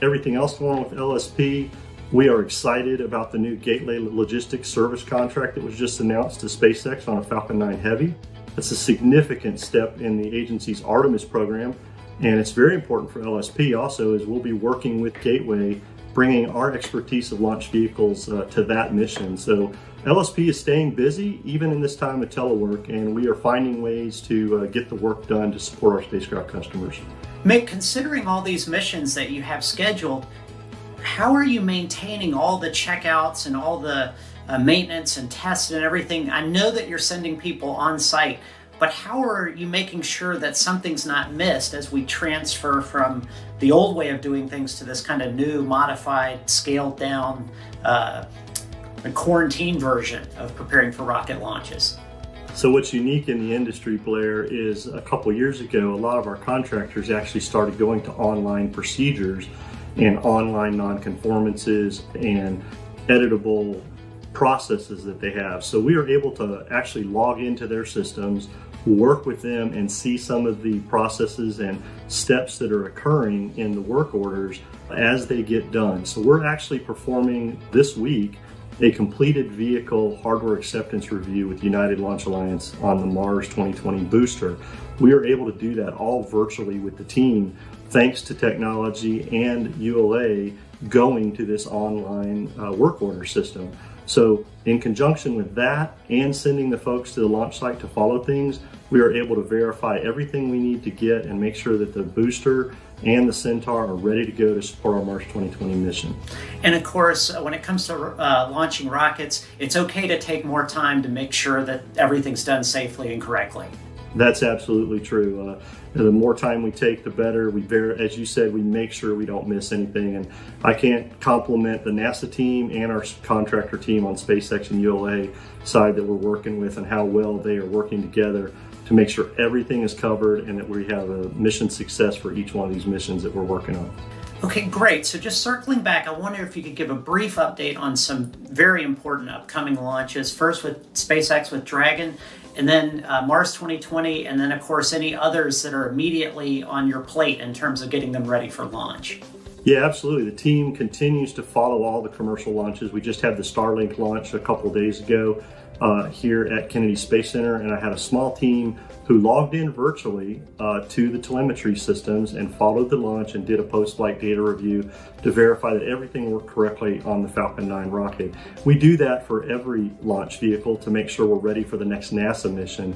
Everything else going on with LSP, we are excited about the new Gateway Logistics Service contract that was just announced to SpaceX on a Falcon 9 Heavy. That's a significant step in the agency's Artemis program, and it's very important for LSP also, as we'll be working with Gateway, bringing our expertise of launch vehicles to that mission. So LSP is staying busy even in this time of telework, and we are finding ways to get the work done to support our spacecraft customers. Mick, considering all these missions that you have scheduled, how are you maintaining all the checkouts and all the maintenance and tests and everything? I know that you're sending people on site, but how are you making sure that something's not missed as we transfer from the old way of doing things to this kind of new, modified, scaled down, quarantine version of preparing for rocket launches? So what's unique in the industry, Blair, is a couple years ago, a lot of our contractors actually started going to online procedures and online nonconformances and editable processes that they have. So we are able to actually log into their systems, work with them, and see some of the processes and steps that are occurring in the work orders as they get done. So we're actually performing this week a completed vehicle hardware acceptance review with United Launch Alliance on the Mars 2020 booster. We are able to do that all virtually with the team, thanks to technology and ULA going to this online work order system. So in conjunction with that and sending the folks to the launch site to follow things, we are able to verify everything we need to get and make sure that the booster and the Centaur are ready to go to support our Mars 2020 mission. And of course, when it comes to launching rockets, it's okay to take more time to make sure that everything's done safely and correctly. That's absolutely true. The more time we take, the better. As you said, we make sure we don't miss anything. And I can't compliment the NASA team and our contractor team on SpaceX and ULA side that we're working with, and how well they are working together to make sure everything is covered and that we have a mission success for each one of these missions that we're working on. Okay, great. So just circling back, I wonder if you could give a brief update on some very important upcoming launches. First with SpaceX with Dragon, and then Mars 2020, and then of course any others that are immediately on your plate in terms of getting them ready for launch. Yeah, absolutely. The team continues to follow all the commercial launches. We just had the Starlink launch a couple days ago here at Kennedy Space Center, and I had a small team who logged in virtually to the telemetry systems and followed the launch and did a post-flight data review to verify that everything worked correctly on the Falcon 9 rocket. We do that for every launch vehicle to make sure we're ready for the next NASA mission.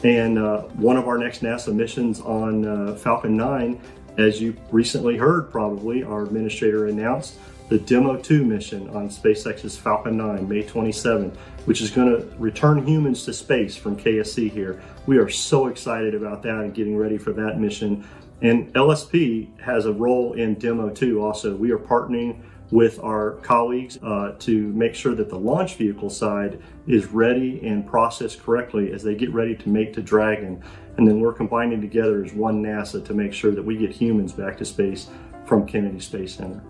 And one of our next NASA missions on Falcon 9, as you recently heard probably, our administrator announced the Demo 2 mission on SpaceX's Falcon 9, May 27th, which is going to return humans to space from KSC here. We are so excited about that and getting ready for that mission. And LSP has a role in Demo 2 also. We are partnering with our colleagues to make sure that the launch vehicle side is ready and processed correctly as they get ready to make to Dragon. And then we're combining together as one NASA to make sure that we get humans back to space from Kennedy Space Center.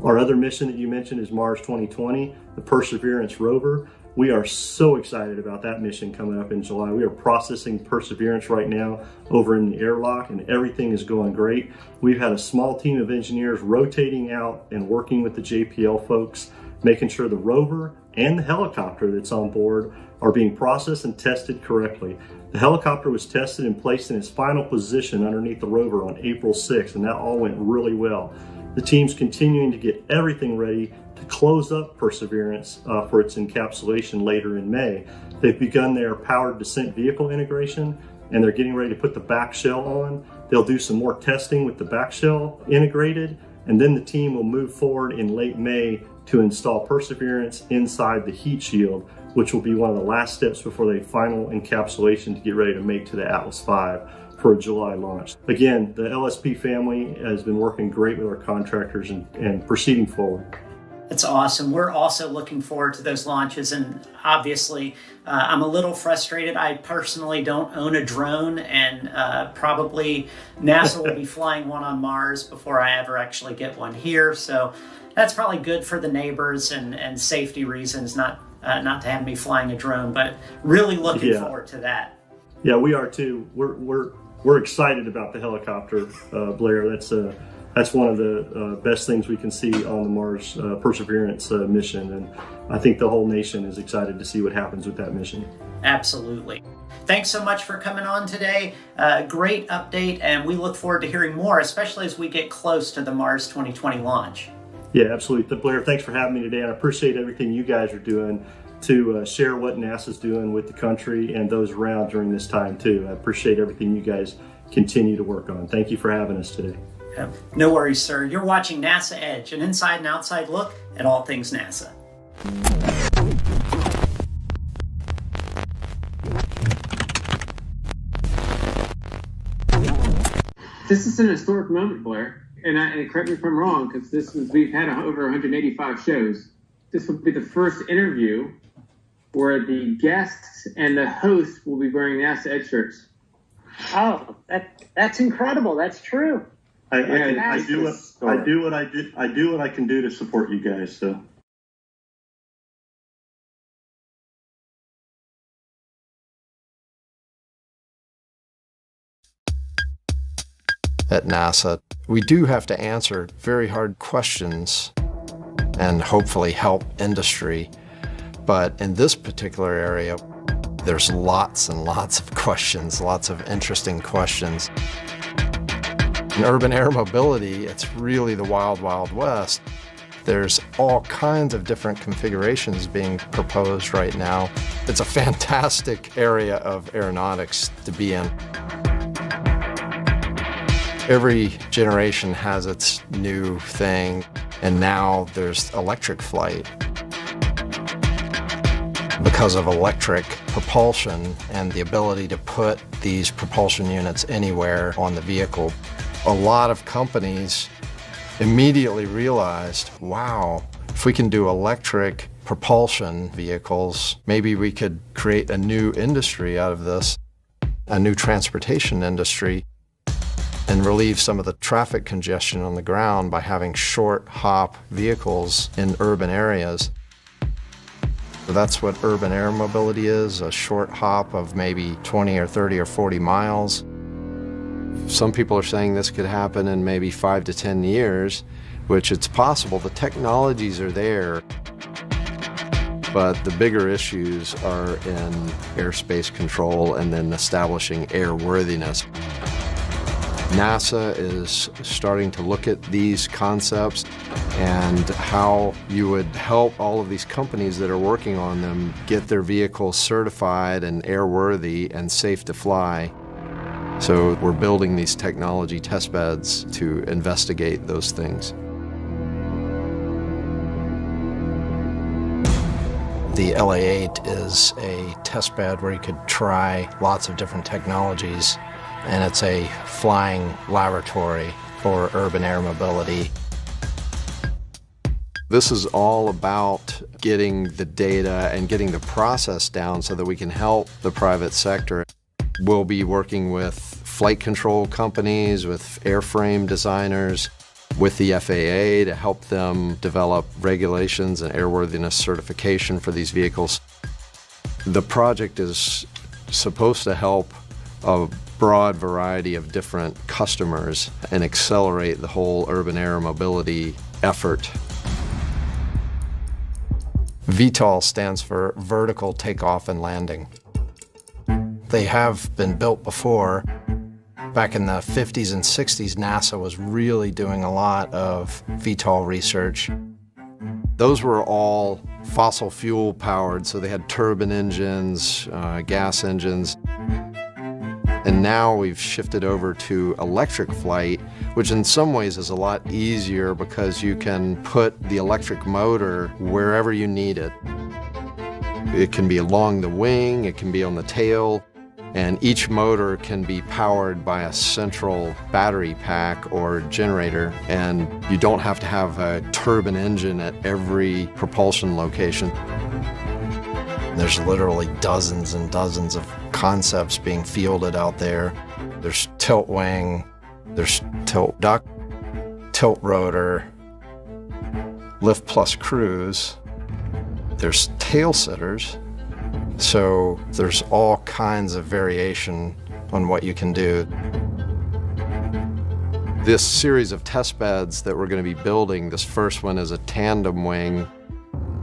Our other mission that you mentioned is Mars 2020, the Perseverance rover. We are so excited about that mission coming up in July. We are processing Perseverance right now over in the airlock, and everything is going great. We've had a small team of engineers rotating out and working with the JPL folks, making sure the rover and the helicopter that's on board are being processed and tested correctly. The helicopter was tested and placed in its final position underneath the rover on April 6th, and that all went really well. The team's continuing to get everything ready to close up Perseverance for its encapsulation later in May. They've begun their powered descent vehicle integration, and they're getting ready to put the back shell on. They'll do some more testing with the back shell integrated, and then the team will move forward in late May to install Perseverance inside the heat shield, which will be one of the last steps before the final encapsulation to get ready to make to the Atlas V for a July launch. Again, the LSP family has been working great with our contractors and proceeding forward. That's awesome. We're also looking forward to those launches, and obviously I'm a little frustrated. I personally don't own a drone, and probably NASA will be flying one on Mars before I ever actually get one here. So that's probably good for the neighbors and safety reasons, not to have me flying a drone, but really looking forward to that. Yeah, we are too. We're we're excited about the helicopter, Blair. That's one of the best things we can see on the Mars Perseverance mission, and I think the whole nation is excited to see what happens with that mission. Absolutely. Thanks so much for coming on today. Great update, and we look forward to hearing more, especially as we get close to the Mars 2020 launch. Yeah, absolutely. Blair, thanks for having me today. And I appreciate everything you guys are doing to share what NASA's doing with the country and those around during this time too. I appreciate everything you guys continue to work on. Thank you for having us today. No worries, sir. You're watching NASA Edge, an inside and outside look at all things NASA. This is an historic moment, Blair. And correct me if I'm wrong, because we've had over 185 shows. This will be the first interview where the guests and the host will be wearing NASA Edge shirts. Oh, that's incredible. That's true. I do what I can do to support you guys. So. At NASA, we do have to answer very hard questions and hopefully help industry. But in this particular area, there's lots and lots of questions, lots of interesting questions. In urban air mobility, it's really the wild, wild west. There's all kinds of different configurations being proposed right now. It's a fantastic area of aeronautics to be in. Every generation has its new thing, and now there's electric flight. Because of electric propulsion and the ability to put these propulsion units anywhere on the vehicle, a lot of companies immediately realized, wow, if we can do electric propulsion vehicles, maybe we could create a new industry out of this, a new transportation industry, and relieve some of the traffic congestion on the ground by having short hop vehicles in urban areas. So that's what urban air mobility is, a short hop of maybe 20 or 30 or 40 miles. Some people are saying this could happen in maybe 5 to 10 years, which it's possible. The technologies are there, but the bigger issues are in airspace control and then establishing airworthiness. NASA is starting to look at these concepts and how you would help all of these companies that are working on them get their vehicles certified and airworthy and safe to fly. So we're building these technology test beds to investigate those things. The LA-8 is a test bed where you could try lots of different technologies, and it's a flying laboratory for urban air mobility. This is all about getting the data and getting the process down so that we can help the private sector. We'll be working with flight control companies, with airframe designers, with the FAA to help them develop regulations and airworthiness certification for these vehicles. The project is supposed to help a broad variety of different customers and accelerate the whole urban air mobility effort. VTOL stands for vertical takeoff and landing. They have been built before. Back in the 50s and 60s, NASA was really doing a lot of VTOL research. Those were all fossil fuel powered, so they had turbine engines, gas engines. And now we've shifted over to electric flight, which in some ways is a lot easier because you can put the electric motor wherever you need it. It can be along the wing, it can be on the tail, and each motor can be powered by a central battery pack or generator, and you don't have to have a turbine engine at every propulsion location. There's literally dozens and dozens of concepts being fielded out there. There's tilt wing, there's tilt duct, tilt rotor, lift plus cruise, there's tail sitters. So there's all kinds of variation on what you can do. This series of test beds that we're going to be building, this first one is a tandem wing,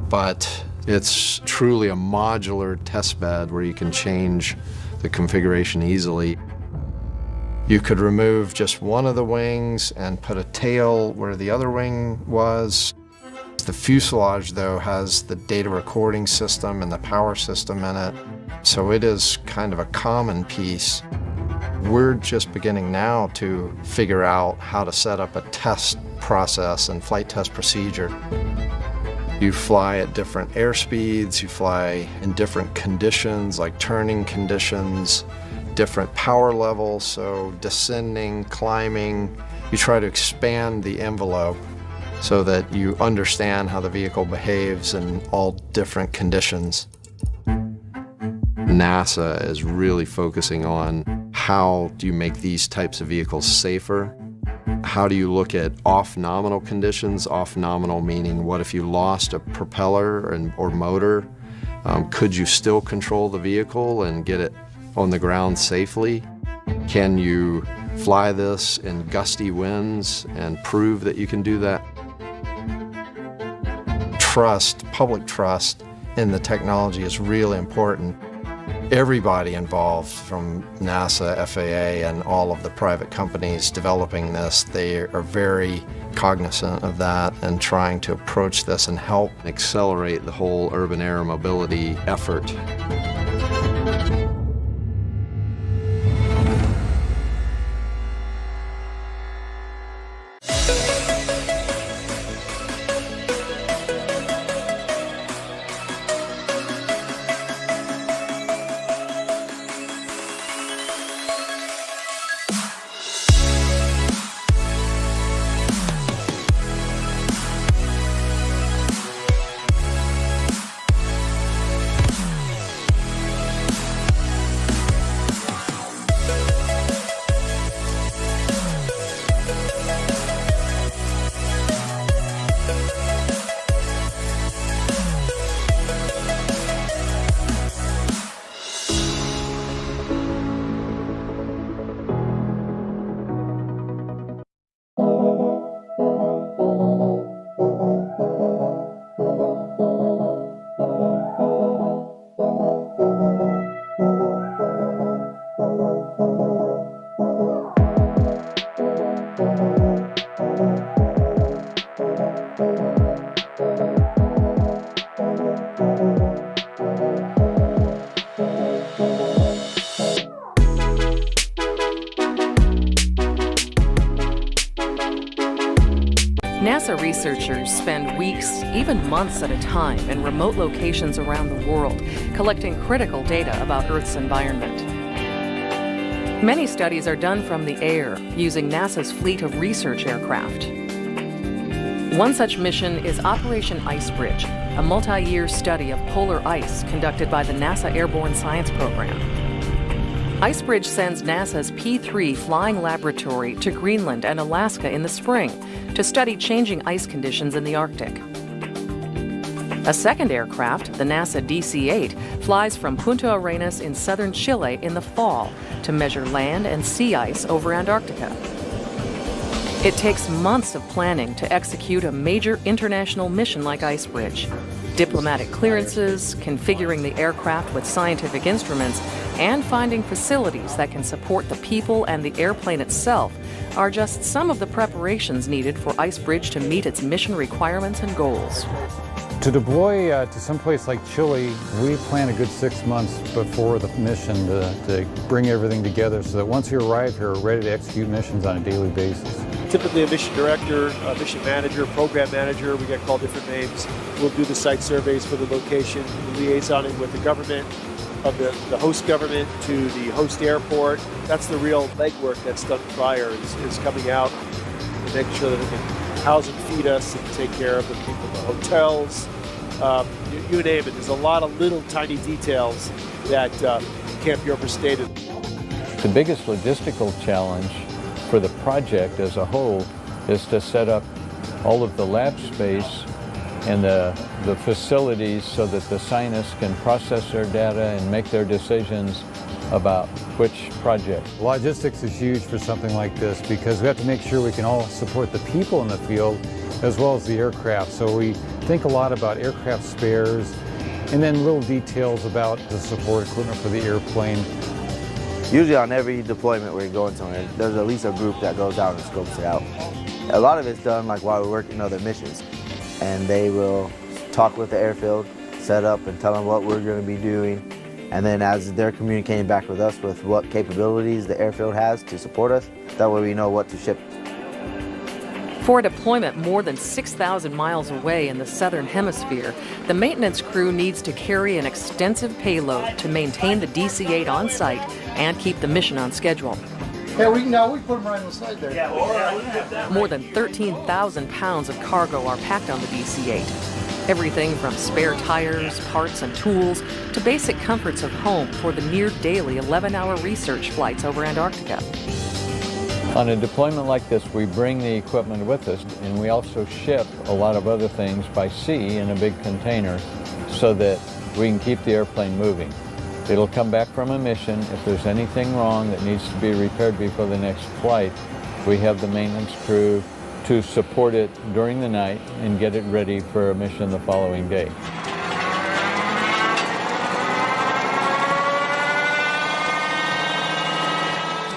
but it's truly a modular test bed where you can change the configuration easily. You could remove just one of the wings and put a tail where the other wing was. The fuselage, though, has the data recording system and the power system in it, so it is kind of a common piece. We're just beginning now to figure out how to set up a test process and flight test procedure. You fly at different airspeeds, you fly in different conditions like turning conditions, different power levels, so descending, climbing. You try to expand the envelope so that you understand how the vehicle behaves in all different conditions. NASA is really focusing on how do you make these types of vehicles safer? How do you look at off-nominal conditions? Off-nominal meaning what if you lost a propeller or motor? Could you still control the vehicle and get it on the ground safely? Can you fly this in gusty winds and prove that you can do that? Trust, public trust in the technology is really important. Everybody involved, from NASA, FAA, and all of the private companies developing this, they are very cognizant of that and trying to approach this and help accelerate the whole urban air mobility effort. NASA researchers spend weeks, even months at a time, in remote locations around the world, collecting critical data about Earth's environment. Many studies are done from the air, using NASA's fleet of research aircraft. One such mission is Operation Icebridge, a multi-year study of polar ice conducted by the NASA Airborne Science Program. Icebridge sends NASA's P-3 flying laboratory to Greenland and Alaska in the spring to study changing ice conditions in the Arctic. A second aircraft, the NASA DC-8, flies from Punta Arenas in southern Chile in the fall to measure land and sea ice over Antarctica. It takes months of planning to execute a major international mission like Icebridge. Diplomatic clearances, configuring the aircraft with scientific instruments, and finding facilities that can support the people and the airplane itself are just some of the preparations needed for Icebridge to meet its mission requirements and goals. To deploy to someplace like Chile, we plan a good 6 months before the mission to bring everything together so that once you arrive here, we're ready to execute missions on a daily basis. Typically a mission director, a mission manager, program manager, we get called different names, will do the site surveys for the location, liaisoning with the government, of the host government to the host airport. That's the real legwork that's done prior, is coming out and making sure that they can house and feed us and take care of the people in the hotels. You name it. There's a lot of little tiny details that can't be overstated. The biggest logistical challenge for the project as a whole is to set up all of the lab space and the facilities so that the scientists can process their data and make their decisions about which project. Logistics is huge for something like this because we have to make sure we can all support the people in the field as well as the aircraft. So we think a lot about aircraft spares and then little details about the support equipment for the airplane. Usually on every deployment we're going somewhere, there's at least a group that goes down and scopes it out. A lot of it's done like while we're working other missions, and they will talk with the airfield, set up and tell them what we're going to be doing. And then as they're communicating back with us with what capabilities the airfield has to support us, that way we know what to ship. For a deployment more than 6,000 miles away in the southern hemisphere, the maintenance crew needs to carry an extensive payload to maintain the DC-8 on site and keep the mission on schedule. Yeah, we put them right on the side there. More than 13,000 pounds of cargo are packed on the DC-8. Everything from spare tires, parts, and tools to basic comforts of home for the near-daily 11-hour research flights over Antarctica. On a deployment like this, we bring the equipment with us, and we also ship a lot of other things by sea in a big container so that we can keep the airplane moving. It'll come back from a mission. If there's anything wrong that needs to be repaired before the next flight, we have the maintenance crew to support it during the night and get it ready for a mission the following day.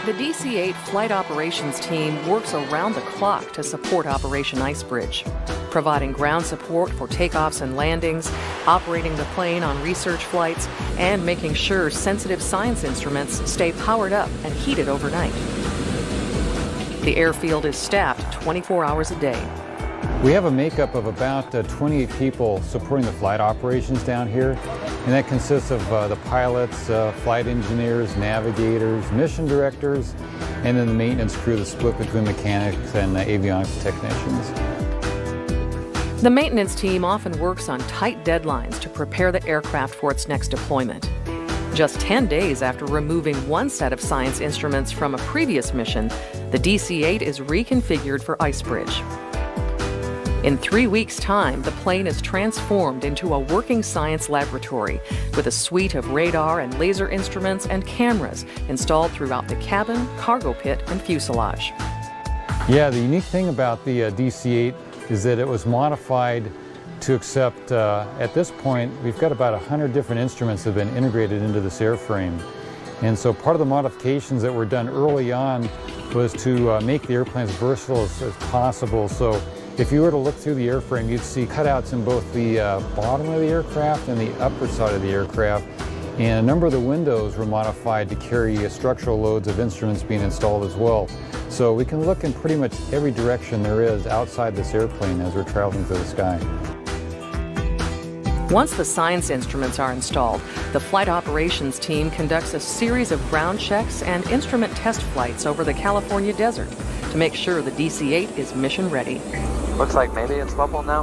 The DC-8 flight operations team works around the clock to support Operation Icebridge, providing ground support for takeoffs and landings, operating the plane on research flights, and making sure sensitive science instruments stay powered up and heated overnight. The airfield is staffed 24 hours a day. We have a makeup of about 28 people supporting the flight operations down here, and that consists of the pilots, flight engineers, navigators, mission directors, and then the maintenance crew that's split between mechanics and avionics technicians. The maintenance team often works on tight deadlines to prepare the aircraft for its next deployment. Just 10 days after removing one set of science instruments from a previous mission, the DC-8 is reconfigured for Icebridge. In 3 weeks' time, the plane is transformed into a working science laboratory with a suite of radar and laser instruments and cameras installed throughout the cabin, cargo pit, and fuselage. Yeah, the unique thing about the DC-8 is that it was modified to accept, at this point, we've got about 100 different instruments that have been integrated into this airframe. And so part of the modifications that were done early on was to make the airplane as versatile as possible. So if you were to look through the airframe, you'd see cutouts in both the bottom of the aircraft and the upper side of the aircraft. And a number of the windows were modified to carry structural loads of instruments being installed as well. So we can look in pretty much every direction there is outside this airplane as we're traveling through the sky. Once the science instruments are installed, the flight operations team conducts a series of ground checks and instrument test flights over the California desert to make sure the DC-8 is mission ready. Looks like maybe it's level now.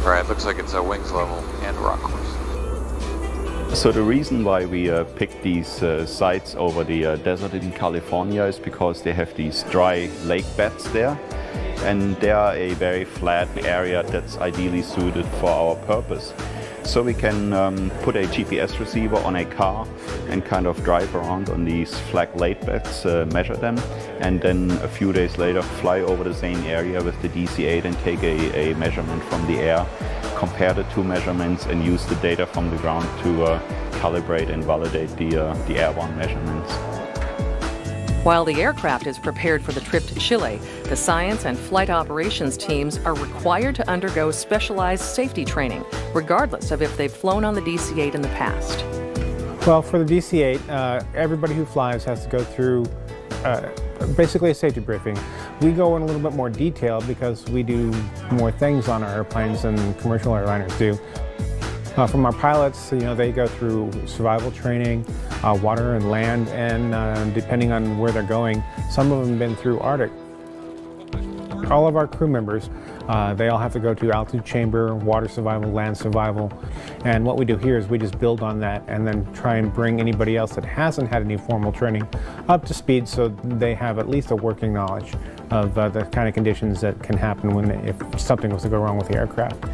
Right, looks like it's a wings level and rock course. So the reason why we picked these sites over the desert in California is because they have these dry lake beds there. And they are a very flat area that's ideally suited for our purpose. So we can put a GPS receiver on a car and kind of drive around on these flat lake beds, measure them, and then a few days later fly over the same area with the DC-8 and take a measurement from the air, compare the two measurements and use the data from the ground to calibrate and validate the airborne measurements. While the aircraft is prepared for the trip to Chile, the science and flight operations teams are required to undergo specialized safety training, regardless of if they've flown on the DC-8 in the past. Well, for the DC-8, everybody who flies has to go through basically a safety briefing. We go in a little bit more detail because we do more things on our airplanes than commercial airliners do. From our pilots, they go through survival training, water and land, and depending on where they're going, some of them have been through Arctic. All of our crew members, they all have to go to altitude chamber, water survival, land survival, and what we do here is we just build on that and then try and bring anybody else that hasn't had any formal training up to speed so they have at least a working knowledge of the kind of conditions that can happen if something was to go wrong with the aircraft.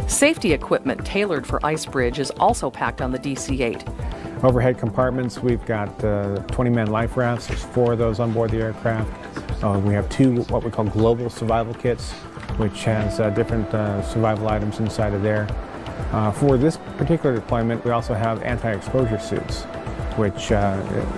Safety equipment tailored for Icebridge is also packed on the DC-8. Overhead compartments, we've got 20-man life rafts. There's 4 of those on board the aircraft. We have 2 what we call global survival kits, which has different survival items inside of there. For this particular deployment, we also have anti-exposure suits, which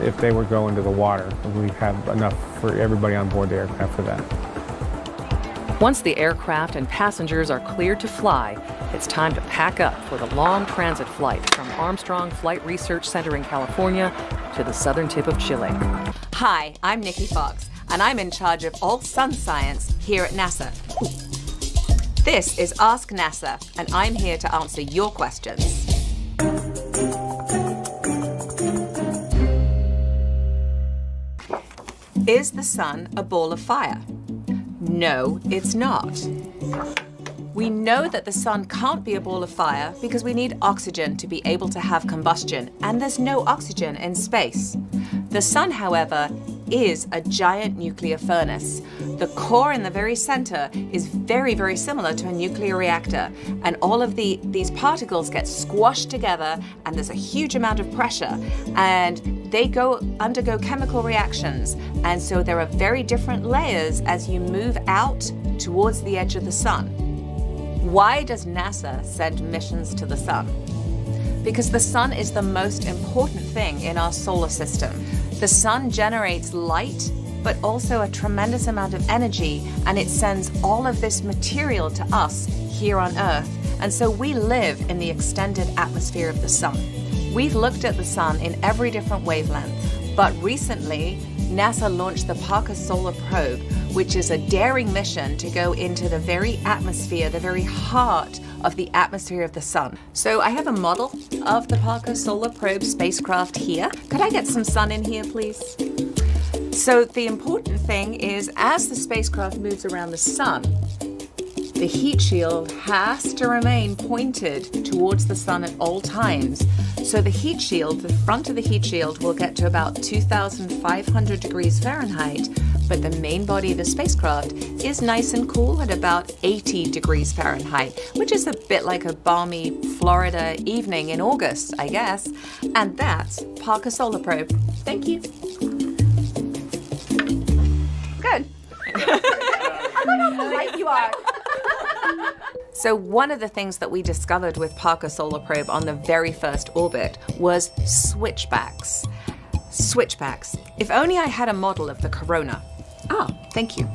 if they were to go into the water, we have enough for everybody on board the aircraft for that. Once the aircraft and passengers are cleared to fly, it's time to pack up for the long transit flight from Armstrong Flight Research Center in California to the southern tip of Chile. Hi, I'm Nikki Fox, and I'm in charge of all sun science here at NASA. This is Ask NASA, and I'm here to answer your questions. Is the sun a ball of fire? No, it's not. We know that the sun can't be a ball of fire because we need oxygen to be able to have combustion, and there's no oxygen in space. The sun, however, is a giant nuclear furnace. The core in the very center is very, very similar to a nuclear reactor, and all of these particles get squashed together, and there's a huge amount of pressure, and they undergo chemical reactions, and so there are very different layers as you move out towards the edge of the sun. Why does NASA send missions to the sun? Because the sun is the most important thing in our solar system. The sun generates light, but also a tremendous amount of energy, and it sends all of this material to us here on Earth. And so we live in the extended atmosphere of the sun. We've looked at the sun in every different wavelength, but recently NASA launched the Parker Solar Probe, which is a daring mission to go into the very atmosphere, the very heart of the atmosphere of the sun. So I have a model of the Parker Solar Probe spacecraft here. Could I get some sun in here, please? So the important thing is, as the spacecraft moves around the sun, the heat shield has to remain pointed towards the sun at all times. So the heat shield, the front of the heat shield, will get to about 2,500 degrees Fahrenheit, but the main body of the spacecraft is nice and cool at about 80 degrees Fahrenheit, which is a bit like a balmy Florida evening in August, I guess. And that's Parker Solar Probe. Thank you. Good. I don't know how polite you are. So one of the things that we discovered with Parker Solar Probe on the very first orbit was switchbacks. Switchbacks. If only I had a model of the corona. Ah, thank you.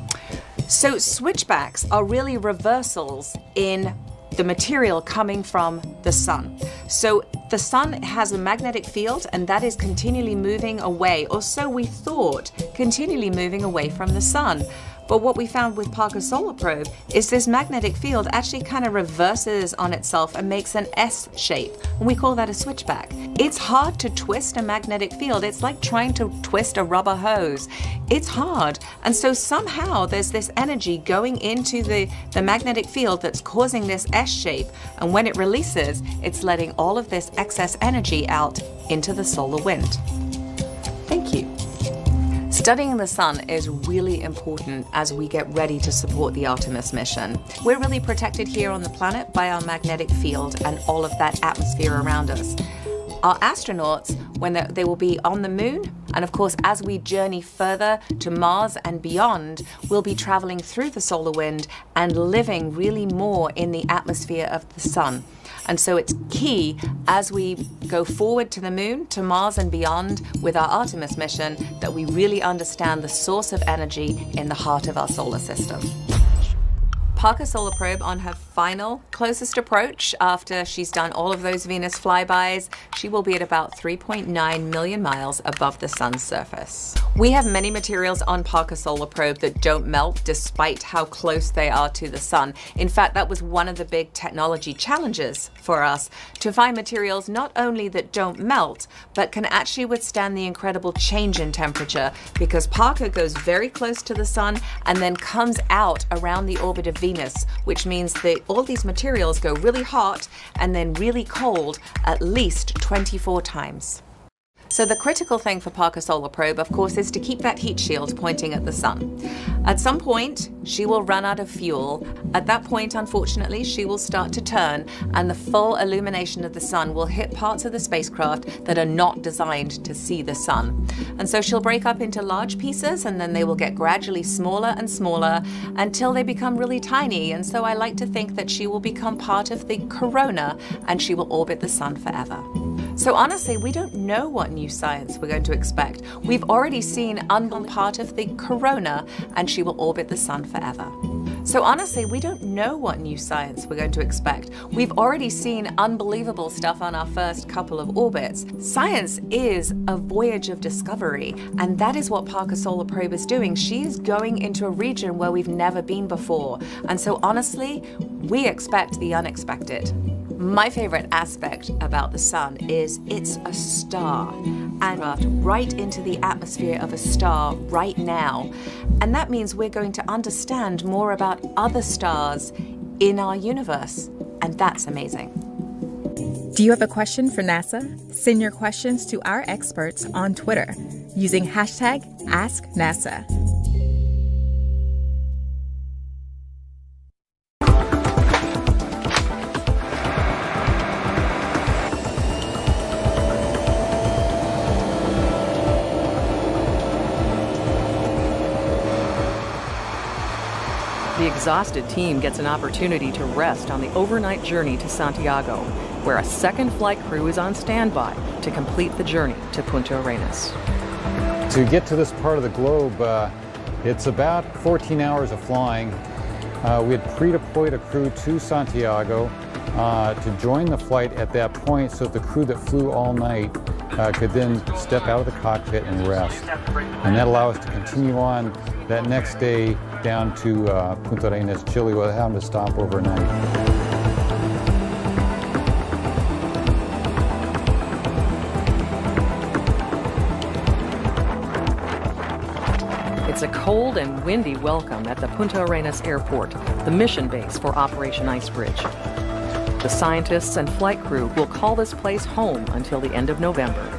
So switchbacks are really reversals in the material coming from the sun. So the sun has a magnetic field, and that is continually moving away, or so we thought, continually moving away from the sun. But what we found with Parker Solar Probe is this magnetic field actually kind of reverses on itself and makes an S shape, and we call that a switchback. It's hard to twist a magnetic field. It's like trying to twist a rubber hose. It's hard, and so somehow there's this energy going into the magnetic field that's causing this S shape, and when it releases, it's letting all of this excess energy out into the solar wind. Thank you. Studying the sun is really important as we get ready to support the Artemis mission. We're really protected here on the planet by our magnetic field and all of that atmosphere around us. Our astronauts, when they will be on the moon, and of course as we journey further to Mars and beyond, we'll be traveling through the solar wind and living really more in the atmosphere of the sun. And so it's key as we go forward to the moon, to Mars and beyond with our Artemis mission, that we really understand the source of energy in the heart of our solar system. Parker Solar Probe on her final closest approach after she's done all of those Venus flybys. She will be at about 3.9 million miles above the sun's surface. We have many materials on Parker Solar Probe that don't melt despite how close they are to the sun. In fact, that was one of the big technology challenges for us, to find materials not only that don't melt, but can actually withstand the incredible change in temperature, because Parker goes very close to the sun and then comes out around the orbit of Venus, which means that all these materials go really hot and then really cold at least 24 times. So the critical thing for Parker Solar Probe, of course, is to keep that heat shield pointing at the sun. At some point, she will run out of fuel. At that point, unfortunately, she will start to turn, and the full illumination of the sun will hit parts of the spacecraft that are not designed to see the sun. And so she'll break up into large pieces, and then they will get gradually smaller and smaller until they become really tiny. And so I like to think that she will become part of the corona, and she will orbit the sun forever. So honestly, we don't know what new science we're going to expect. We've already seen part of the corona, and she will orbit the sun forever. So honestly, we don't know what new science we're going to expect. We've already seen unbelievable stuff on our first couple of orbits. Science is a voyage of discovery, and that is what Parker Solar Probe is doing. She is going into a region where we've never been before. And so honestly, we expect the unexpected. My favorite aspect about the sun is it's a star, and right into the atmosphere of a star right now. And that means we're going to understand more about other stars in our universe, and that's amazing. Do you have a question for NASA? Send your questions to our experts on Twitter using hashtag AskNASA. The exhausted team gets an opportunity to rest on the overnight journey to Santiago, where a second flight crew is on standby to complete the journey to Punta Arenas. To get to this part of the globe, it's about 14 hours of flying. We had pre-deployed a crew to Santiago to join the flight at that point so that the crew that flew all night could then step out of the cockpit and rest. And that allowed us to continue on that next day down to Punta Arenas, Chile, without having to stop overnight. It's a cold and windy welcome at the Punta Arenas airport, the mission base for Operation Icebridge. The scientists and flight crew will call this place home until the end of November.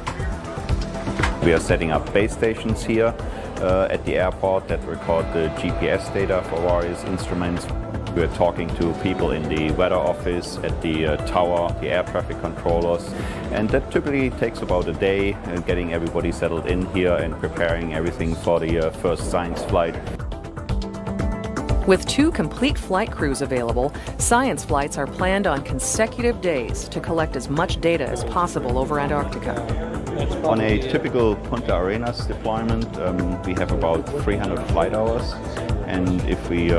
We are setting up base stations here at the airport that record the GPS data for various instruments. We are talking to people in the weather office, at the tower, the air traffic controllers, and that typically takes about a day, getting everybody settled in here and preparing everything for the first science flight. With 2 complete flight crews available, science flights are planned on consecutive days to collect as much data as possible over Antarctica. On a typical Punta Arenas deployment, we have about 300 flight hours, and if we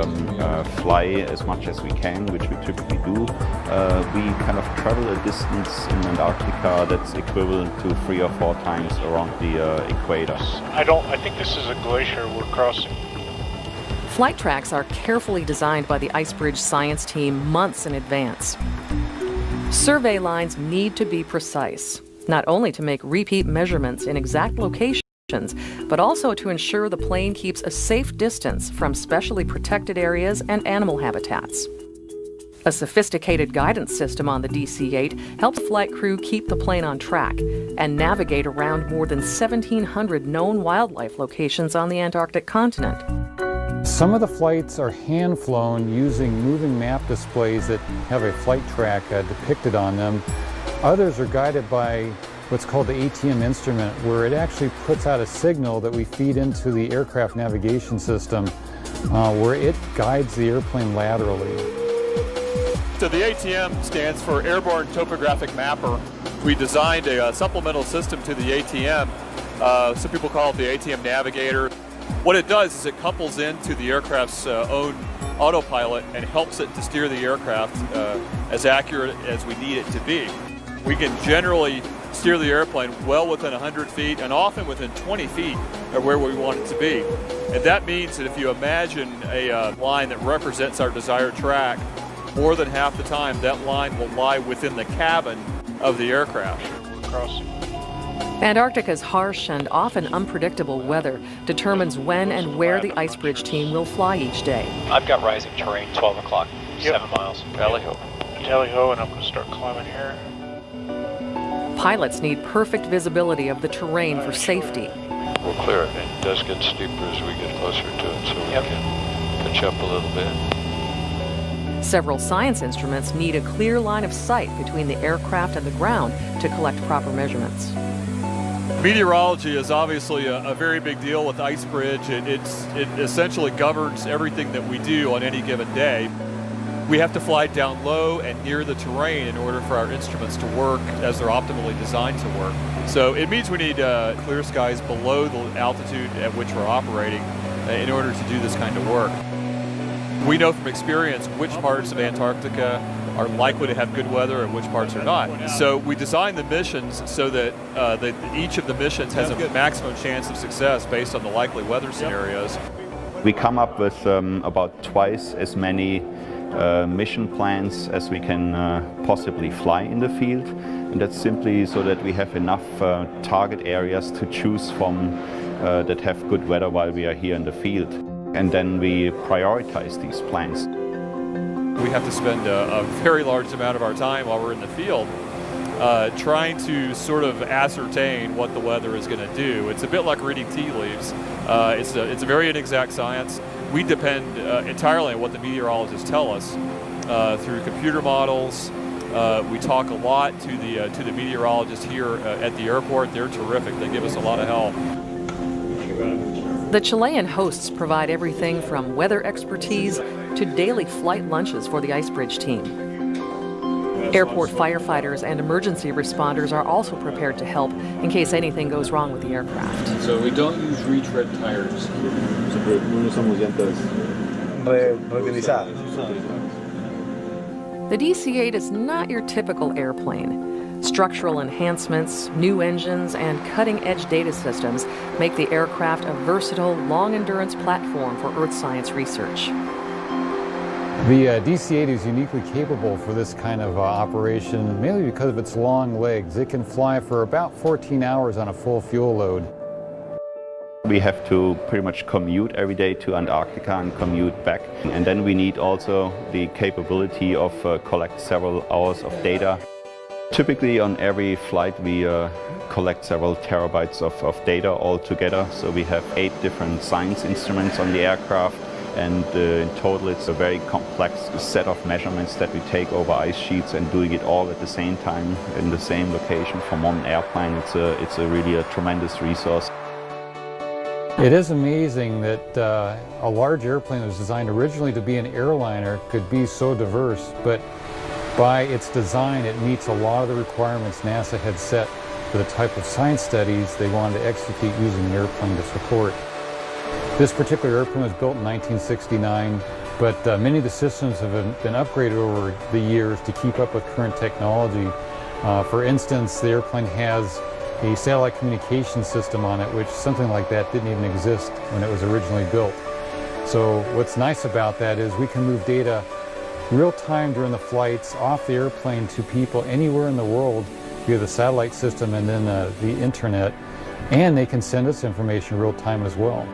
fly as much as we can, which we typically do, we kind of travel a distance in Antarctica that's equivalent to 3 or 4 times around the equator. I think this is a glacier we're crossing. Flight tracks are carefully designed by the Icebridge science team months in advance. Survey lines need to be precise, not only to make repeat measurements in exact locations, but also to ensure the plane keeps a safe distance from specially protected areas and animal habitats. A sophisticated guidance system on the DC-8 helps flight crew keep the plane on track and navigate around more than 1,700 known wildlife locations on the Antarctic continent. Some of the flights are hand-flown using moving map displays that have a flight track depicted on them. Others are guided by what's called the ATM instrument, where it actually puts out a signal that we feed into the aircraft navigation system, where it guides the airplane laterally. So the ATM stands for Airborne Topographic Mapper. We designed a supplemental system to the ATM. Some people call it the ATM Navigator. What it does is it couples into the aircraft's own autopilot and helps it to steer the aircraft as accurate as we need it to be. We can generally steer the airplane well within 100 feet and often within 20 feet of where we want it to be. And that means that if you imagine a line that represents our desired track, more than half the time that line will lie within the cabin of the aircraft. Antarctica's harsh and often unpredictable weather determines when and where the Icebridge team will fly each day. I've got rising terrain, 12 o'clock, 7 miles. Tally-ho. Tally-ho, and I'm going to start climbing here. Pilots need perfect visibility of the terrain for safety. We'll clear it, and it does get steeper as we get closer to it, so we can pitch up a little bit. Several science instruments need a clear line of sight between the aircraft and the ground to collect proper measurements. Meteorology is obviously a very big deal with Ice Bridge. It essentially governs everything that we do on any given day. We have to fly down low and near the terrain in order for our instruments to work as they're optimally designed to work. So it means we need clear skies below the altitude at which we're operating in order to do this kind of work. We know from experience which parts of Antarctica are likely to have good weather and which parts are not. So we design the missions so that each of the missions has a maximum chance of success based on the likely weather scenarios. We come up with about twice as many mission plans as we can possibly fly in the field, and that's simply so that we have enough target areas to choose from that have good weather while we are here in the field, and then we prioritize these plans. We have to spend a very large amount of our time while we're in the field trying to sort of ascertain what the weather is going to do. It's a bit like reading tea leaves. It's a very inexact science. We depend entirely on what the meteorologists tell us through computer models. We talk a lot to the meteorologists here at the airport. They're terrific. They give us a lot of help. The Chilean hosts provide everything from weather expertise to daily flight lunches for the Ice Bridge team. Airport firefighters and emergency responders are also prepared to help in case anything goes wrong with the aircraft. So we don't use retread tires. The DC-8 is not your typical airplane. Structural enhancements, new engines, and cutting-edge data systems make the aircraft a versatile, long-endurance platform for earth science research. The DC-8 is uniquely capable for this kind of operation, mainly because of its long legs. It can fly for about 14 hours on a full fuel load. We have to pretty much commute every day to Antarctica and commute back. And then we need also the capability of collect several hours of data. Typically on every flight we collect several terabytes of data all together. So we have 8 different science instruments on the aircraft. And in total it's a very complex set of measurements that we take over ice sheets, and doing it all at the same time in the same location from one airplane. It's really a tremendous resource. It is amazing that a large airplane that was designed originally to be an airliner could be so diverse, but by its design it meets a lot of the requirements NASA had set for the type of science studies they wanted to execute using an airplane to support. This particular airplane was built in 1969, but many of the systems have been upgraded over the years to keep up with current technology. For instance, the airplane has a satellite communication system on it, which something like that didn't even exist when it was originally built. So what's nice about that is we can move data real time during the flights off the airplane to people anywhere in the world via the satellite system and then the internet, and they can send us information real time as well.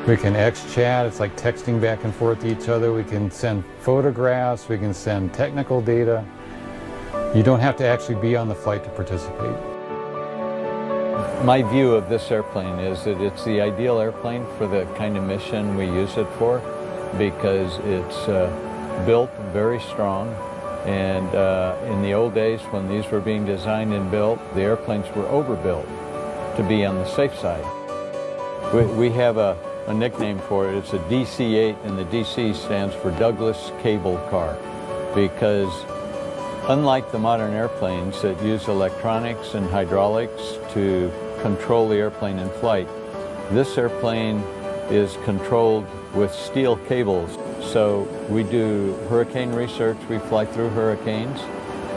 We can X-chat, it's like texting back and forth to each other. We can send photographs, we can send technical data. You don't have to actually be on the flight to participate. My view of this airplane is that it's the ideal airplane for the kind of mission we use it for, because it's built very strong. And in the old days when these were being designed and built, the airplanes were overbuilt to be on the safe side. We have a nickname for it. It's a DC-8, and the DC stands for Douglas Cable Car, because unlike the modern airplanes that use electronics and hydraulics to control the airplane in flight, this airplane is controlled with steel cables. So we do hurricane research, we fly through hurricanes,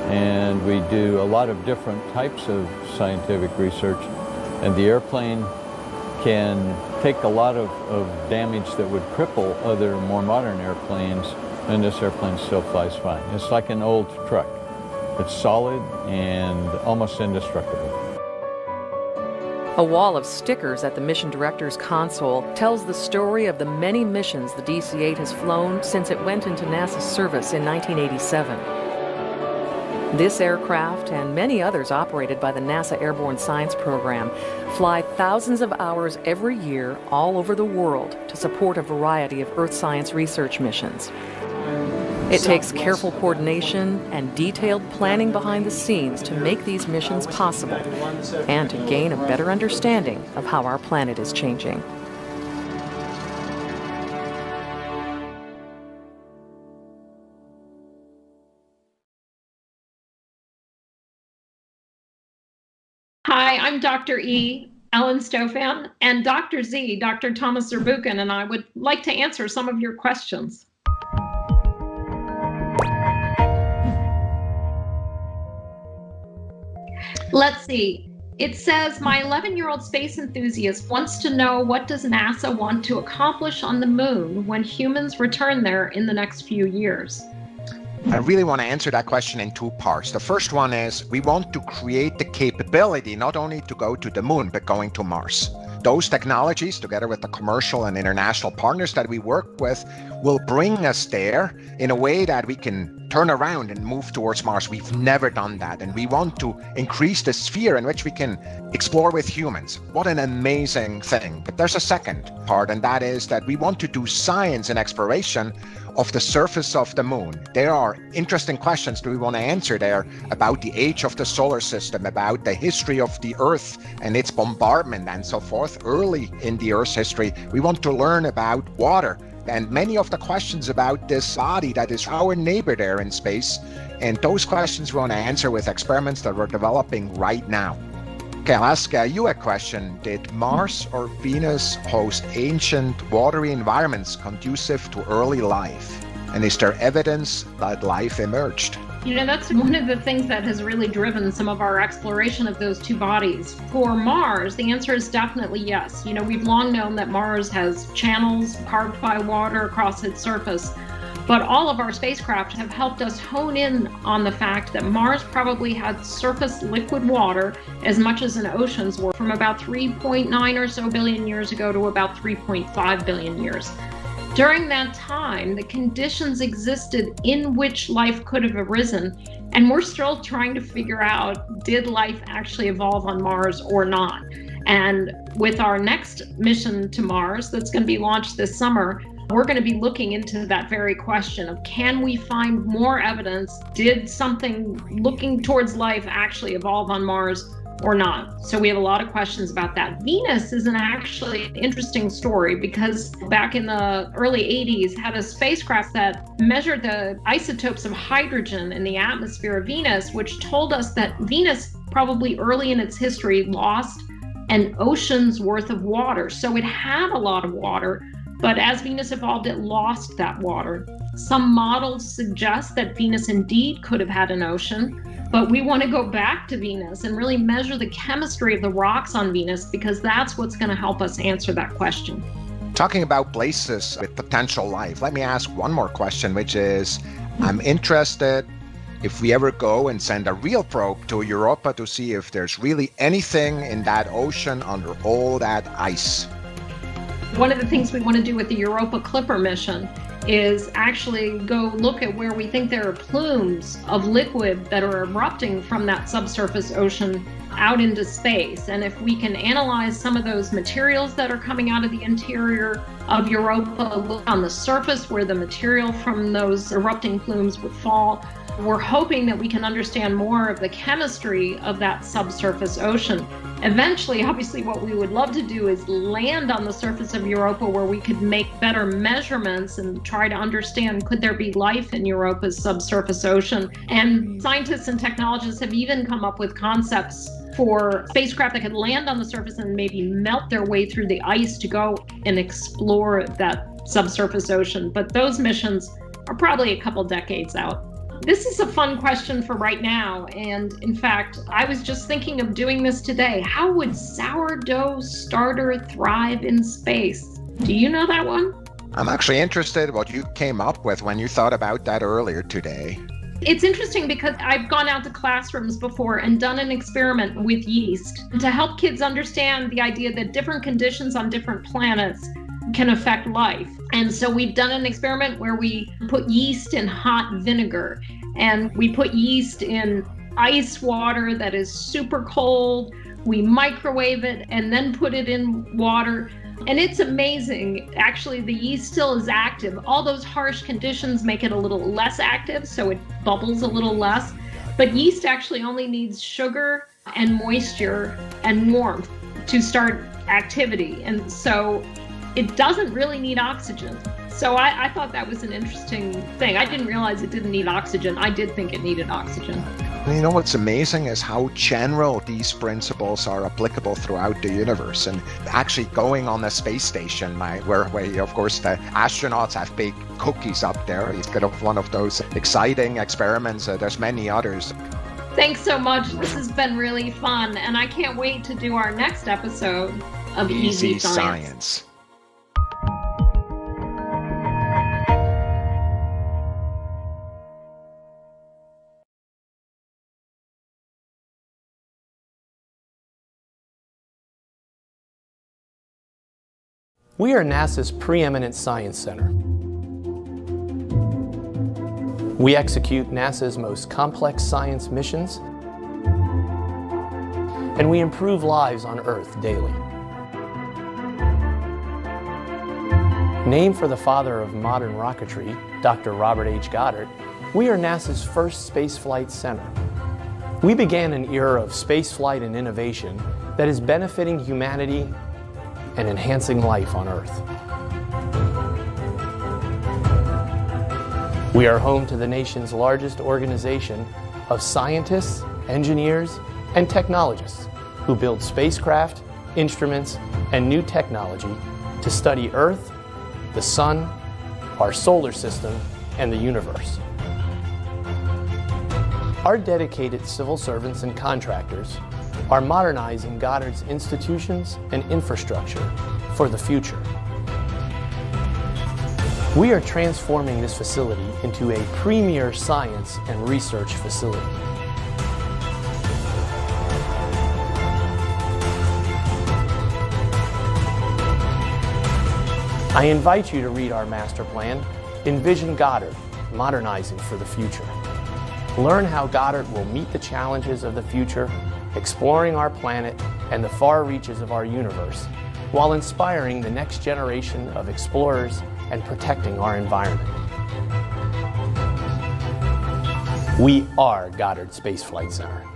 and we do a lot of different types of scientific research, and the airplane can take a lot of damage that would cripple other more modern airplanes, and this airplane still flies fine. It's like an old truck. It's solid and almost indestructible. A wall of stickers at the mission director's console tells the story of the many missions the DC-8 has flown since it went into NASA's service in 1987. This aircraft and many others operated by the NASA Airborne Science Program fly thousands of hours every year all over the world to support a variety of Earth science research missions. It takes careful coordination and detailed planning behind the scenes to make these missions possible and to gain a better understanding of how our planet is changing. Hi, I'm Dr. E, Ellen Stofan, and Dr. Z, Dr. Thomas Zurbuchen, and I would like to answer some of your questions. Let's see. It says, my 11-year-old space enthusiast wants to know, what does NASA want to accomplish on the moon when humans return there in the next few years? I really want to answer that question in two parts. The first one is we want to create the capability not only to go to the moon, but going to Mars. Those technologies, together with the commercial and international partners that we work with, will bring us there in a way that we can turn around and move towards Mars. We've never done that, and we want to increase the sphere in which we can explore with humans. What an amazing thing. But there's a second part, and that is that we want to do science and exploration of the surface of the moon. There are interesting questions that we want to answer there about the age of the solar system, about the history of the Earth and its bombardment and so forth. Early in the Earth's history, we want to learn about water and many of the questions about this body that is our neighbor there in space. And those questions we want to answer with experiments that we're developing right now. Okay, I'll ask you a question. Did Mars or Venus host ancient watery environments conducive to early life? And is there evidence that life emerged? You know, that's one of the things that has really driven some of our exploration of those two bodies. For Mars, the answer is definitely yes. You know, we've long known that Mars has channels carved by water across its surface. But all of our spacecraft have helped us hone in on the fact that Mars probably had surface liquid water as much as an ocean's were from about 3.9 or so billion years ago to about 3.5 billion years. During that time, the conditions existed in which life could have arisen, and we're still trying to figure out, did life actually evolve on Mars or not? And with our next mission to Mars that's going to be launched this summer, we're going to be looking into that very question of, can we find more evidence? Did something looking towards life actually evolve on Mars or not? So we have a lot of questions about that. Venus is an actually interesting story because back in the early 80s had a spacecraft that measured the isotopes of hydrogen in the atmosphere of Venus, which told us that Venus probably early in its history lost an ocean's worth of water. So it had a lot of water, but as Venus evolved, it lost that water. Some models suggest that Venus indeed could have had an ocean, but we want to go back to Venus and really measure the chemistry of the rocks on Venus, because that's what's going to help us answer that question. Talking about places with potential life, let me ask one more question, which is, I'm interested if we ever go and send a real probe to Europa to see if there's really anything in that ocean under all that ice. One of the things we want to do with the Europa Clipper mission is actually go look at where we think there are plumes of liquid that are erupting from that subsurface ocean out into space. And if we can analyze some of those materials that are coming out of the interior of Europa, look on the surface where the material from those erupting plumes would fall, we're hoping that we can understand more of the chemistry of that subsurface ocean. Eventually, obviously, what we would love to do is land on the surface of Europa where we could make better measurements and try to understand, could there be life in Europa's subsurface ocean? And scientists and technologists have even come up with concepts for spacecraft that could land on the surface and maybe melt their way through the ice to go and explore that subsurface ocean. But those missions are probably a couple decades out. This is a fun question for right now, and in fact, I was just thinking of doing this today. How would sourdough starter thrive in space? Do you know that one? I'm actually interested what you came up with when you thought about that earlier today. It's interesting because I've gone out to classrooms before and done an experiment with yeast to help kids understand the idea that different conditions on different planets can affect life. And so we've done an experiment where we put yeast in hot vinegar, And we put yeast in ice water that is super cold. We microwave it and then put it in water. And it's amazing. Actually, the yeast still is active. All those harsh conditions make it a little less active, so it bubbles a little less. But yeast actually only needs sugar and moisture and warmth to start activity. And so it doesn't really need oxygen. So I thought that was an interesting thing. I didn't realize it didn't need oxygen. I did think it needed oxygen. You know what's amazing is how general these principles are applicable throughout the universe. And actually going on a space station, where of course the astronauts have big cookies up there, it's kind of one of those exciting experiments. There's many others. Thanks so much. This has been really fun, and I can't wait to do our next episode of Easy Science. We are NASA's preeminent science center. We execute NASA's most complex science missions, and we improve lives on Earth daily. Named for the father of modern rocketry, Dr. Robert H. Goddard, we are NASA's first spaceflight center. We began an era of spaceflight and innovation that is benefiting humanity and enhancing life on Earth. We are home to the nation's largest organization of scientists, engineers, and technologists who build spacecraft, instruments, and new technology to study Earth, the Sun, our solar system, and the universe. Our dedicated civil servants and contractors are modernizing Goddard's institutions and infrastructure for the future. We are transforming this facility into a premier science and research facility. I invite you to read our master plan, Envision Goddard, Modernizing for the Future. Learn how Goddard will meet the challenges of the future, exploring our planet and the far reaches of our universe, while inspiring the next generation of explorers and protecting our environment. We are Goddard Space Flight Center.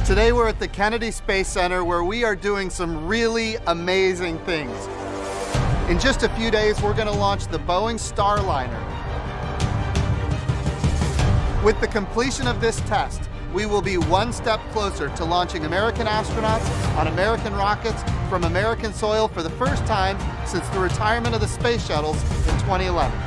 Today we're at the Kennedy Space Center where we are doing some really amazing things. In just a few days, we're going to launch the Boeing Starliner. With the completion of this test, we will be one step closer to launching American astronauts on American rockets from American soil for the first time since the retirement of the space shuttles in 2011.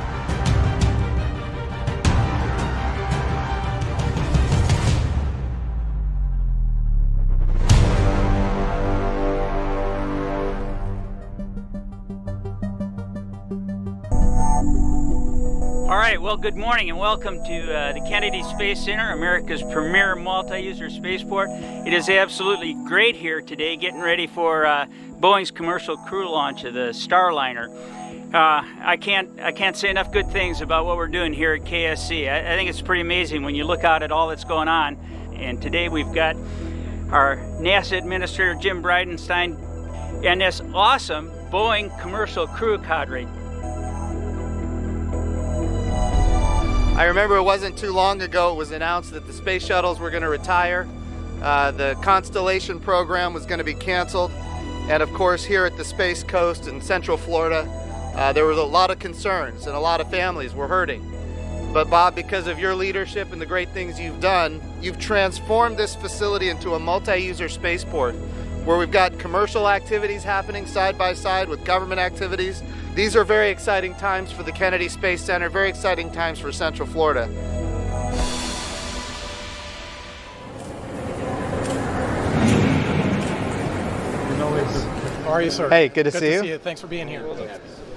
All right, well, good morning and welcome to the Kennedy Space Center, America's premier multi-user spaceport. It is absolutely great here today, getting ready for Boeing's commercial crew launch of the Starliner. I can't say enough good things about what we're doing here at KSC. I think it's pretty amazing when you look out at all that's going on. And today we've got our NASA Administrator Jim Bridenstine and this awesome Boeing commercial crew cadre. I remember it wasn't too long ago it was announced that the space shuttles were going to retire. The Constellation program was going to be canceled. And of course, here at the Space Coast in Central Florida, There were a lot of concerns and a lot of families were hurting. But Bob, because of your leadership and the great things you've done, you've transformed this facility into a multi-user spaceport where we've got commercial activities happening side by side with government activities. These are very exciting times for the Kennedy Space Center, very exciting times for Central Florida. How are you, sir? Hey, good to see you. Good to see you. Thanks for being here.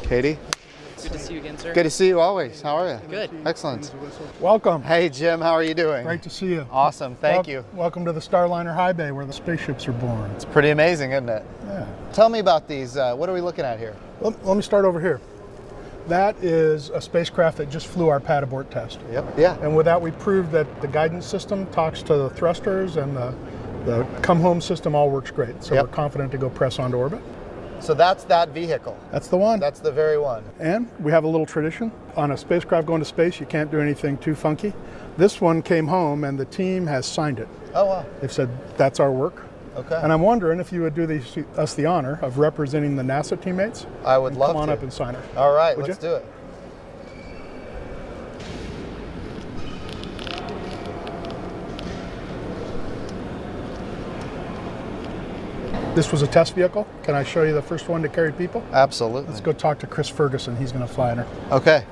Katie? Good to see you again, sir. Good to see you always. How are you? Good. Excellent. Welcome. Hey, Jim, how are you doing? Great to see you. Awesome, thank you. Welcome to the Starliner High Bay where the spaceships are born. It's pretty amazing, isn't it? Yeah. Tell me about these. What are we looking at here? Let me start over here. That is a spacecraft that just flew our pad abort test. Yep. Yeah. And with that, we proved that the guidance system talks to the thrusters and the come home system all works great. So we're confident to go press onto orbit. So that's that vehicle. That's the one. That's the very one. And we have a little tradition. On a spacecraft going to space, you can't do anything too funky. This one came home and the team has signed it. Oh, wow. They've said, that's our work. Okay. And I'm wondering if you would do us the honor of representing the NASA teammates. I would love to. Come on up and sign her. All right, Would let's you? do it. This was a test vehicle. Can I show you the first one to carry people? Absolutely. Let's go talk to Chris Ferguson. He's going to fly in her. Okay.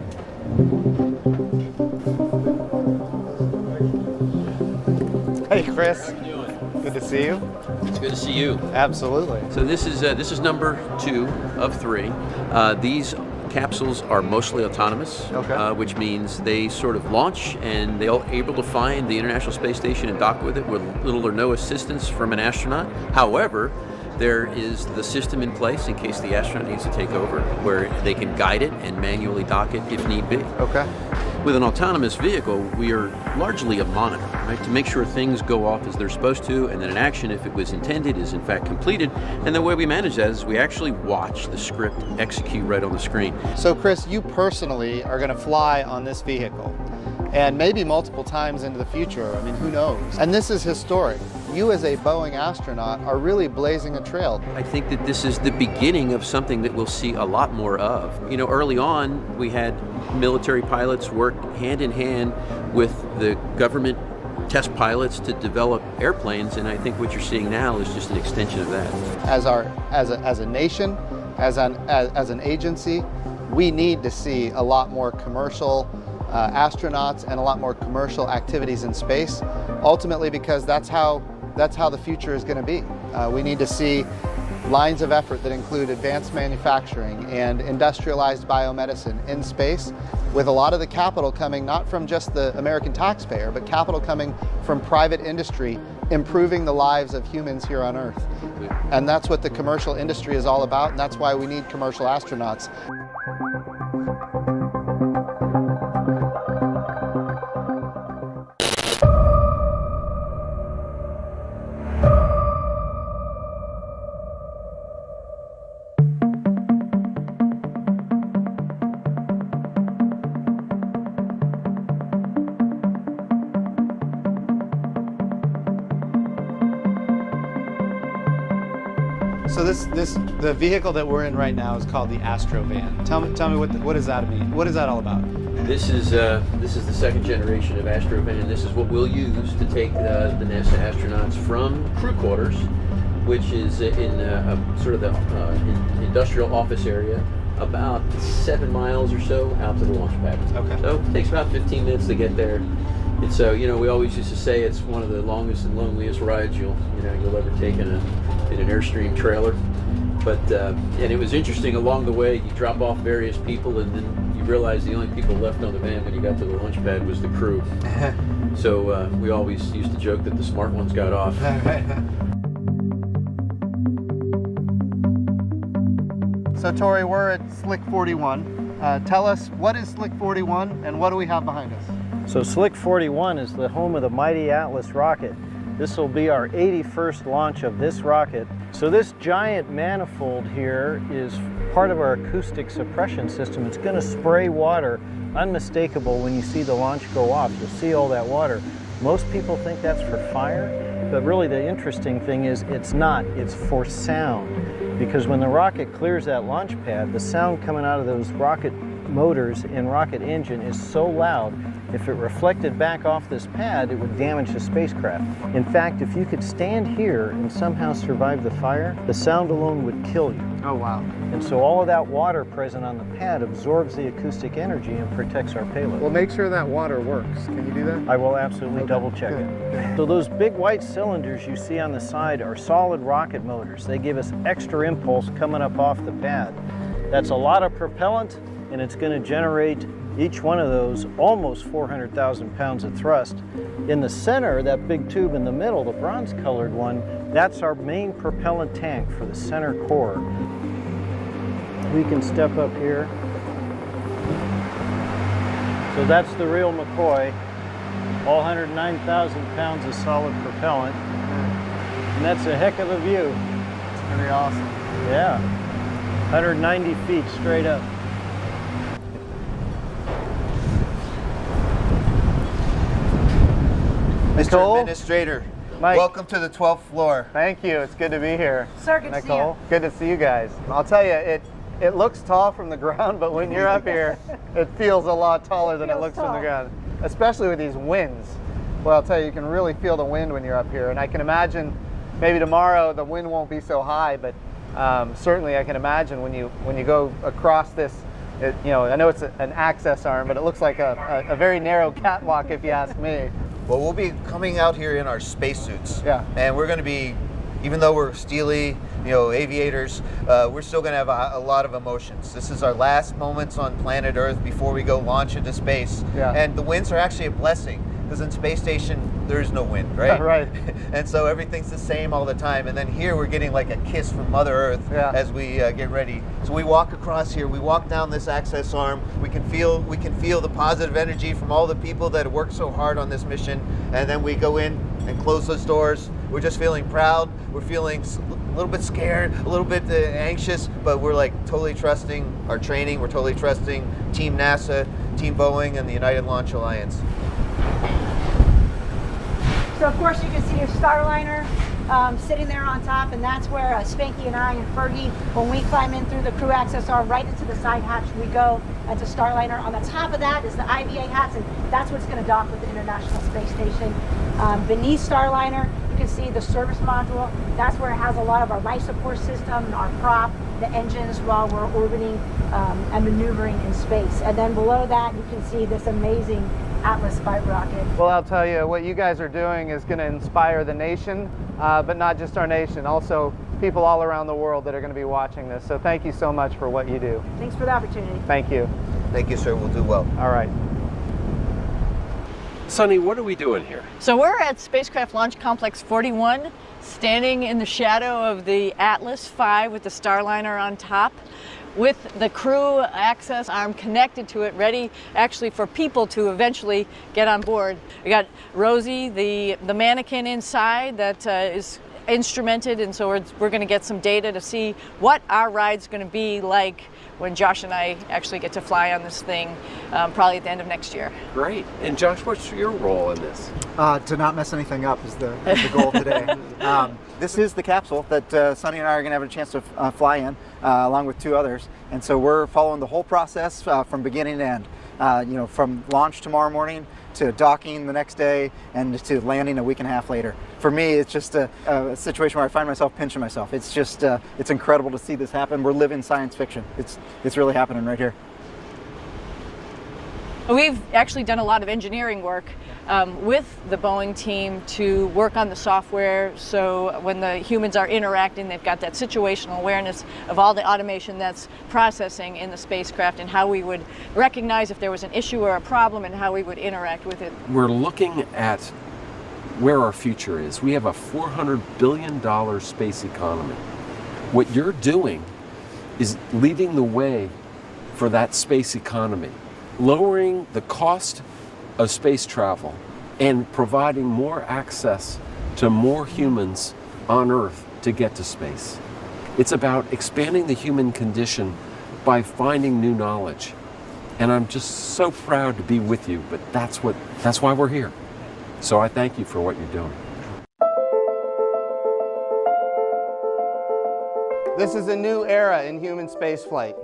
Hey, Chris. How you doing? Good to see you. It's good to see you. Absolutely. So this is number 2 of 3. These capsules are mostly autonomous, which means they sort of launch and they're able to find the International Space Station and dock with it with little or no assistance from an astronaut. However, there is the system in place in case the astronaut needs to take over, where they can guide it and manually dock it if need be. Okay. With an autonomous vehicle, we are largely a monitor, right, to make sure things go off as they're supposed to, and that an action, if it was intended, is in fact completed. And the way we manage that is we actually watch the script execute right on the screen. So, Chris, you personally are going to fly on this vehicle, and maybe multiple times into the future. I mean, who knows? And this is historic. You as a Boeing astronaut are really blazing a trail. I think that this is the beginning of something that we'll see a lot more of. You know, early on, we had military pilots work hand in hand with the government test pilots to develop airplanes, and I think what you're seeing now is just an extension of that. As a nation, as an agency, we need to see a lot more commercial astronauts and a lot more commercial activities in space, ultimately because that's how the future is going to be. We need to see lines of effort that include advanced manufacturing and industrialized biomedicine in space, with a lot of the capital coming not from just the American taxpayer, but capital coming from private industry, improving the lives of humans here on Earth. And that's what the commercial industry is all about, and that's why we need commercial astronauts. So the vehicle that we're in right now is called the Astrovan. Tell me what does that mean? What is that all about? This is the second generation of Astrovan. This is what we'll use to take the NASA astronauts from crew quarters, which is in sort of the industrial office area, about 7 miles or so out to the launch pad. Okay. So it takes about 15 minutes to get there. And so, you know, we always used to say it's one of the longest and loneliest rides you'll ever take in an Airstream trailer. But and it was interesting along the way. You drop off various people, and then you realize the only people left on the van when you got to the launch pad was the crew. So we always used to joke that the smart ones got off. So Tori, we're at Slick 41. Tell us, what is Slick 41 and what do we have behind us? So Slick 41 is the home of the mighty Atlas rocket. This will be our 81st launch of this rocket. So this giant manifold here is part of our acoustic suppression system. It's going to spray water, unmistakable when you see the launch go off. You'll see all that water. Most people think that's for fire, but really the interesting thing is it's not. It's for sound. because when the rocket clears that launch pad, the sound coming out of those rocket motors and rocket engine is so loud, if it reflected back off this pad, it would damage the spacecraft. In fact, if you could stand here and somehow survive the fire, the sound alone would kill you. Oh, wow. And so all of that water present on the pad absorbs the acoustic energy and protects our payload. Well, make sure that water works. Can you do that? I will absolutely double check it. So those big white cylinders you see on the side are solid rocket motors. They give us extra impulse coming up off the pad. That's a lot of propellant, and it's going to generate each one of those almost 400,000 pounds of thrust. In the center, that big tube in the middle, the bronze-colored one, that's our main propellant tank for the center core. We can step up here. So that's the real McCoy, all 109,000 pounds of solid propellant. And that's a heck of a view. It's pretty awesome. Yeah, 190 feet straight up. Mr. Administrator, Mike. welcome to the 12th floor. Thank you. It's good to be here. Sir, good to see you. Good to see you guys. I'll tell you, it looks tall from the ground, but when you're up here, it feels a lot taller than it looks from the ground, especially with these winds. Well, I'll tell you, you can really feel the wind when you're up here, and I can imagine maybe tomorrow the wind won't be so high, but certainly I can imagine when you go across this. I know it's an access arm, but it looks like a very narrow catwalk if you ask me. Well, we'll be coming out here in our spacesuits. Yeah. And we're going to be, even though we're steely, aviators, we're still going to have a lot of emotions. This is our last moments on planet Earth before we go launch into space. Yeah. And the winds are actually a blessing, because in space station, there is no wind, right? Right. And so everything's the same all the time. And then here we're getting like a kiss from Mother Earth as we get ready. So we walk across here, we walk down this access arm, we can feel the positive energy from all the people that worked so hard on this mission, and then we go in and close those doors. We're just feeling proud, we're feeling a little bit scared, a little bit anxious, but we're like totally trusting our training, we're totally trusting Team NASA, Team Boeing, and the United Launch Alliance. So of course you can see your Starliner sitting there on top, and that's where Spanky and I and Fergie, when we climb in through the crew access arm, right into the side hatch we go. That's a Starliner. On the top of that is the IVA hats, and that's what's going to dock with the International Space Station. Beneath Starliner, you can see the service module. That's where it has a lot of our life support system, our prop, the engines while we're orbiting and maneuvering in space. And then below that, you can see this amazing Atlas V rocket. Well, I'll tell you, what you guys are doing is going to inspire the nation, but not just our nation, also people all around the world that are going to be watching this. So thank you so much for what you do. Thanks for the opportunity. Thank you. Thank you, sir. We'll do well. All right. Sonny, what are we doing here? So we're at Spacecraft Launch Complex 41, standing in the shadow of the Atlas V with the Starliner on top, with the crew access arm connected to it, ready actually for people to eventually get on board. We got Rosie, the mannequin inside that is instrumented, and so we're going to get some data to see what our ride's going to be like when Josh and I actually get to fly on this thing, probably at the end of next year. Great. And Josh, what's your role in this? To not mess anything up is the goal today. This is the capsule that Sonny and I are going to have a chance to fly in, along with two others. And so we're following the whole process from beginning to end. From launch tomorrow morning to docking the next day and to landing a week and a half later. For me, it's just a situation where I find myself pinching myself. It's just, it's incredible to see this happen. We're living science fiction. It's really happening right here. We've actually done a lot of engineering work with the Boeing team to work on the software, so when the humans are interacting, they've got that situational awareness of all the automation that's processing in the spacecraft and how we would recognize if there was an issue or a problem and how we would interact with it. We're looking at where our future is. We have a $400 billion space economy. What you're doing is leading the way for that space economy, lowering the cost of space travel and providing more access to more humans on Earth to get to space. It's about expanding the human condition by finding new knowledge. And I'm just so proud to be with you, but that's why we're here. So I thank you for what you're doing. This is a new era in human spaceflight.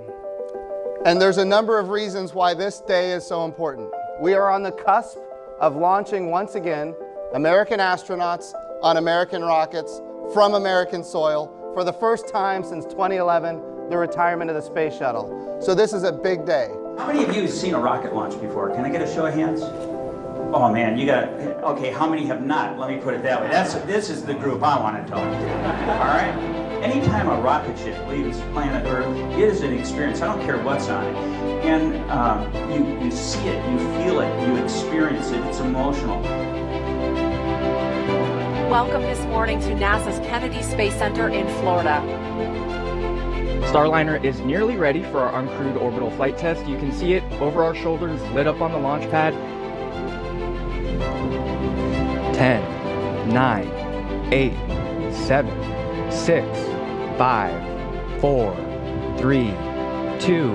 And there's a number of reasons why this day is so important. We are on the cusp of launching once again American astronauts on American rockets from American soil for the first time since 2011, the retirement of the space shuttle. So this is a big day. How many of you have seen a rocket launch before? Can I get a show of hands? Oh man, you got, okay, how many have not? Let me put it that way. This is the group I want to talk to, all right? Anytime a rocket ship leaves planet Earth, it is an experience. I don't care what's on it. And you see it, you feel it, you experience it, it's emotional. Welcome this morning to NASA's Kennedy Space Center in Florida. Starliner is nearly ready for our uncrewed orbital flight test. You can see it over our shoulders, lit up on the launch pad. 10, 9, 8, 7, 6, 5, 4, 3, 2,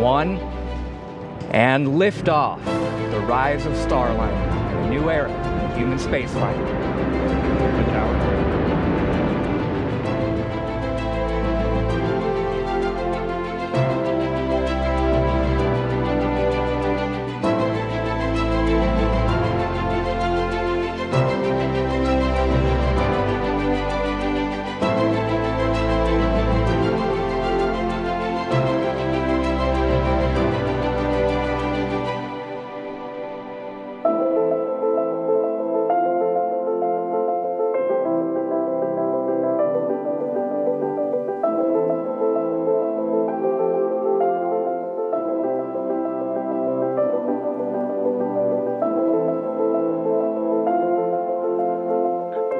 1, and liftoff. The rise of Starliner and a new era in human spaceflight.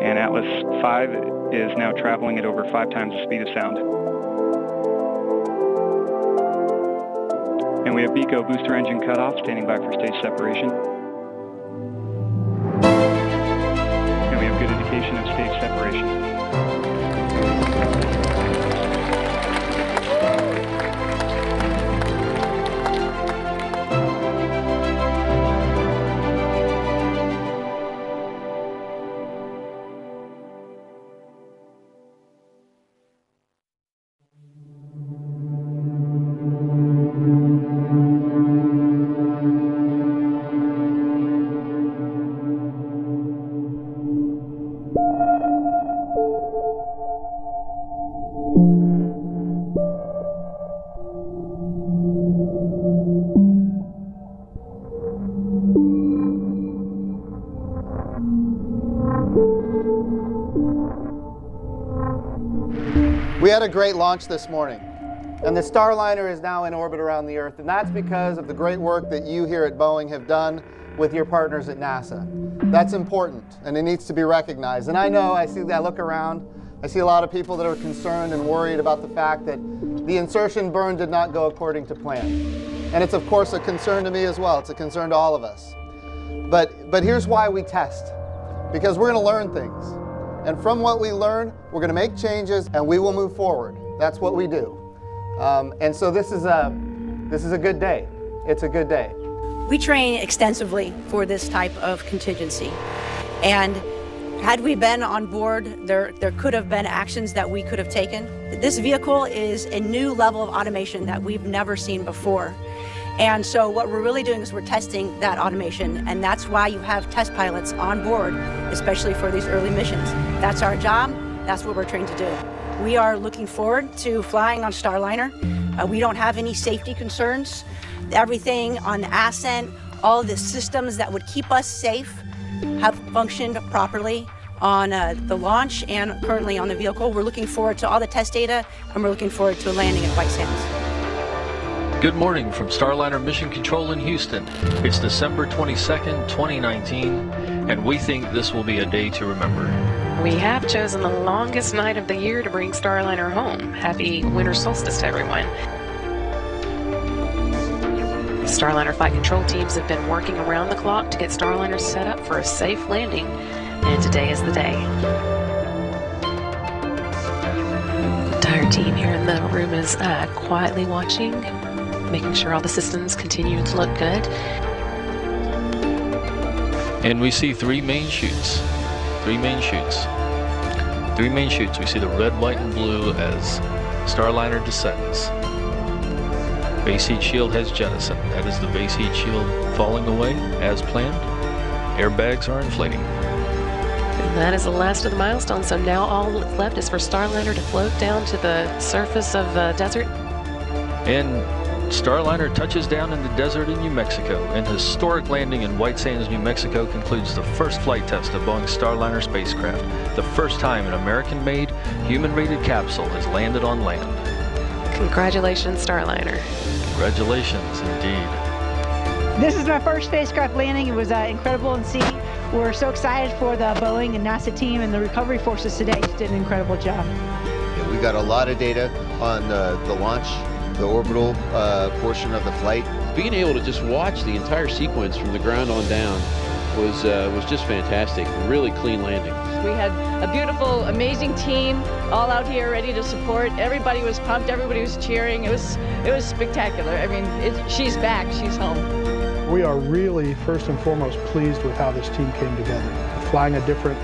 And Atlas 5 is now traveling at over 5 times the speed of sound. And we have BECO booster engine cutoff, standing by for stage separation. And we have good indication of stage separation. We had a great launch this morning, and the Starliner is now in orbit around the Earth, and that's because of the great work that you here at Boeing have done with your partners at NASA. That's important, and it needs to be recognized. And I know, I look around, I see a lot of people that are concerned and worried about the fact that the insertion burn did not go according to plan. And it's of course a concern to me as well. It's a concern to all of us. But here's why we test, because we're going to learn things. And from what we learn, we're going to make changes and we will move forward. That's what we do. And so this is a good day. It's a good day. We train extensively for this type of contingency. And had we been on board, there could have been actions that we could have taken. This vehicle is a new level of automation that we've never seen before. And so what we're really doing is we're testing that automation, and that's why you have test pilots on board, especially for these early missions. That's our job, that's what we're trained to do. We are looking forward to flying on Starliner. We don't have any safety concerns. Everything on the ascent, all the systems that would keep us safe have functioned properly on the launch and currently on the vehicle. We're looking forward to all the test data, and we're looking forward to landing at White Sands. Good morning from Starliner Mission Control in Houston. It's December 22nd, 2019, and we think this will be a day to remember. We have chosen the longest night of the year to bring Starliner home. Happy winter solstice to everyone. Starliner flight control teams have been working around the clock to get Starliner set up for a safe landing, and today is the day. The entire team here in the room is quietly watching, making sure all the systems continue to look good. And we see three main chutes. We see the red, white, and blue as Starliner descends. Base heat shield has jettisoned. That is the base heat shield falling away as planned. Airbags are inflating. And that is the last of the milestones. So now all that's left is for Starliner to float down to the surface of the desert. And Starliner touches down in the desert in New Mexico. An historic landing in White Sands, New Mexico concludes the first flight test of Boeing's Starliner spacecraft. The first time an American-made, human-rated capsule has landed on land. Congratulations, Starliner. Congratulations, indeed. This is my first spacecraft landing. It was incredible to see. We're so excited for the Boeing and NASA team, and the recovery forces today just did an incredible job. Yeah, we got a lot of data on the launch, the orbital portion of the flight. Being able to just watch the entire sequence from the ground on down was just fantastic. Really clean landing. We had a beautiful, amazing team all out here ready to support. Everybody was pumped. Everybody was cheering. It was spectacular. I mean, she's back. She's home. We are really, first and foremost, pleased with how this team came together. Flying a different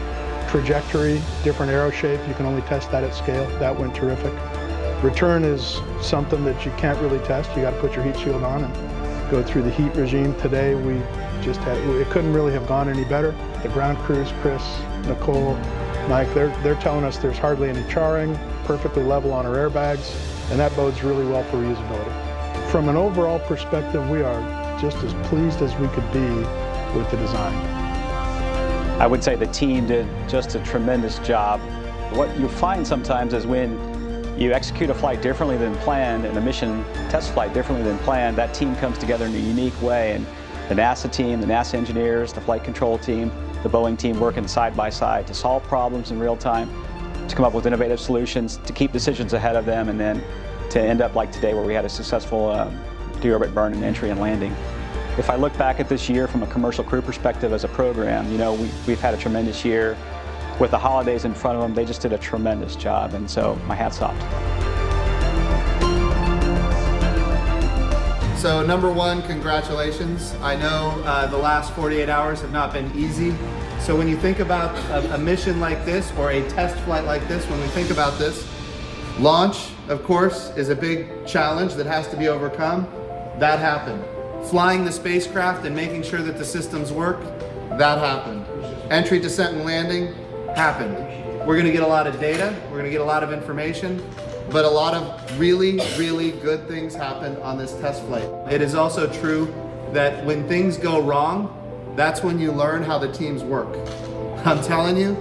trajectory, different aero shape. You can only test that at scale. That went terrific. Return is something that you can't really test. You got to put your heat shield on and go through the heat regime. Today we just had, it couldn't really have gone any better. The ground crews, Chris, Nicole, Mike, they're telling us there's hardly any charring, perfectly level on our airbags, and that bodes really well for reusability. From an overall perspective, we are just as pleased as we could be with the design. I would say the team did just a tremendous job. What you find sometimes is when you execute a flight differently than planned and a mission test flight differently than planned, that team comes together in a unique way. And the NASA team, the NASA engineers, the flight control team, the Boeing team working side by side to solve problems in real time, to come up with innovative solutions, to keep decisions ahead of them, and then to end up like today where we had a successful deorbit burn and entry and landing. If I look back at this year from a commercial crew perspective as a program, you know, we've had a tremendous year. With the holidays in front of them, they just did a tremendous job, and so my hat's off to them. So number one, congratulations. I know the last 48 hours have not been easy. So when you think about a mission like this or a test flight like this, when we think about this, launch, of course, is a big challenge that has to be overcome. That happened. Flying the spacecraft and making sure that the systems work, that happened. Entry, descent, and landing happened. We're gonna get a lot of data, we're gonna get a lot of information, but a lot of really, really good things happened on this test flight. It is also true that when things go wrong, that's when you learn how the teams work. I'm telling you,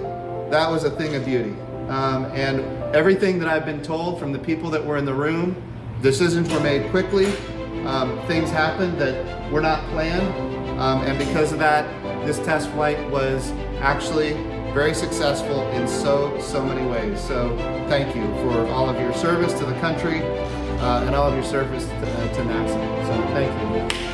that was a thing of beauty. And everything that I've been told from the people that were in the room, decisions were made quickly, things happened that were not planned, and because of that, this test flight was actually very successful in so many ways. So thank you for all of your service to the country and all of your service to NASA. So thank you.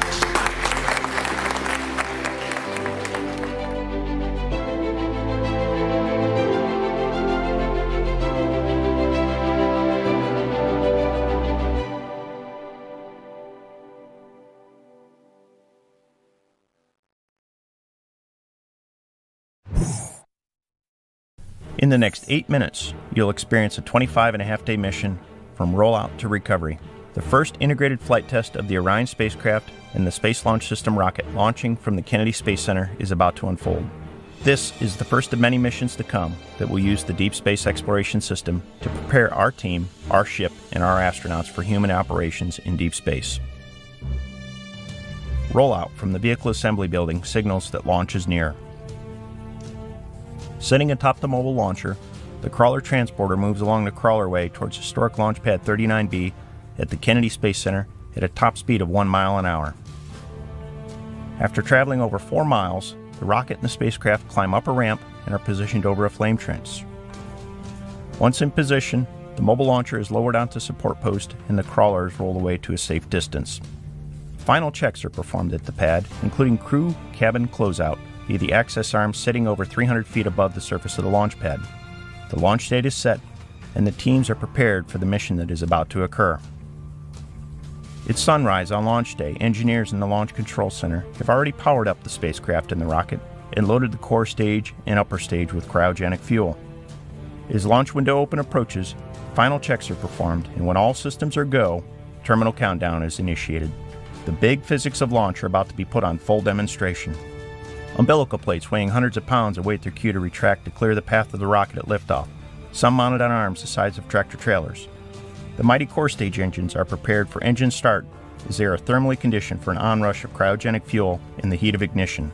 In the next 8 minutes, you'll experience a 25.5-day mission from rollout to recovery. The first integrated flight test of the Orion spacecraft and the Space Launch System rocket launching from the Kennedy Space Center is about to unfold. This is the first of many missions to come that will use the Deep Space Exploration System to prepare our team, our ship, and our astronauts for human operations in deep space. Rollout from the Vehicle Assembly Building signals that launch is near. Sitting atop the mobile launcher, the crawler transporter moves along the crawlerway towards historic Launch Pad 39B at the Kennedy Space Center at a top speed of 1 mile an hour. After traveling over 4 miles, the rocket and the spacecraft climb up a ramp and are positioned over a flame trench. Once in position, the mobile launcher is lowered onto support post and the crawler is rolled away to a safe distance. Final checks are performed at the pad, including crew cabin closeout, via the access arm sitting over 300 feet above the surface of the launch pad. The launch date is set, and the teams are prepared for the mission that is about to occur. It's sunrise on launch day. Engineers in the Launch Control Center have already powered up the spacecraft and the rocket and loaded the core stage and upper stage with cryogenic fuel. As launch window open approaches, final checks are performed, and when all systems are go, terminal countdown is initiated. The big physics of launch are about to be put on full demonstration. Umbilical plates weighing hundreds of pounds await their cue to retract to clear the path of the rocket at liftoff, some mounted on arms the size of tractor-trailers. The mighty core stage engines are prepared for engine start as they are thermally conditioned for an onrush of cryogenic fuel in the heat of ignition.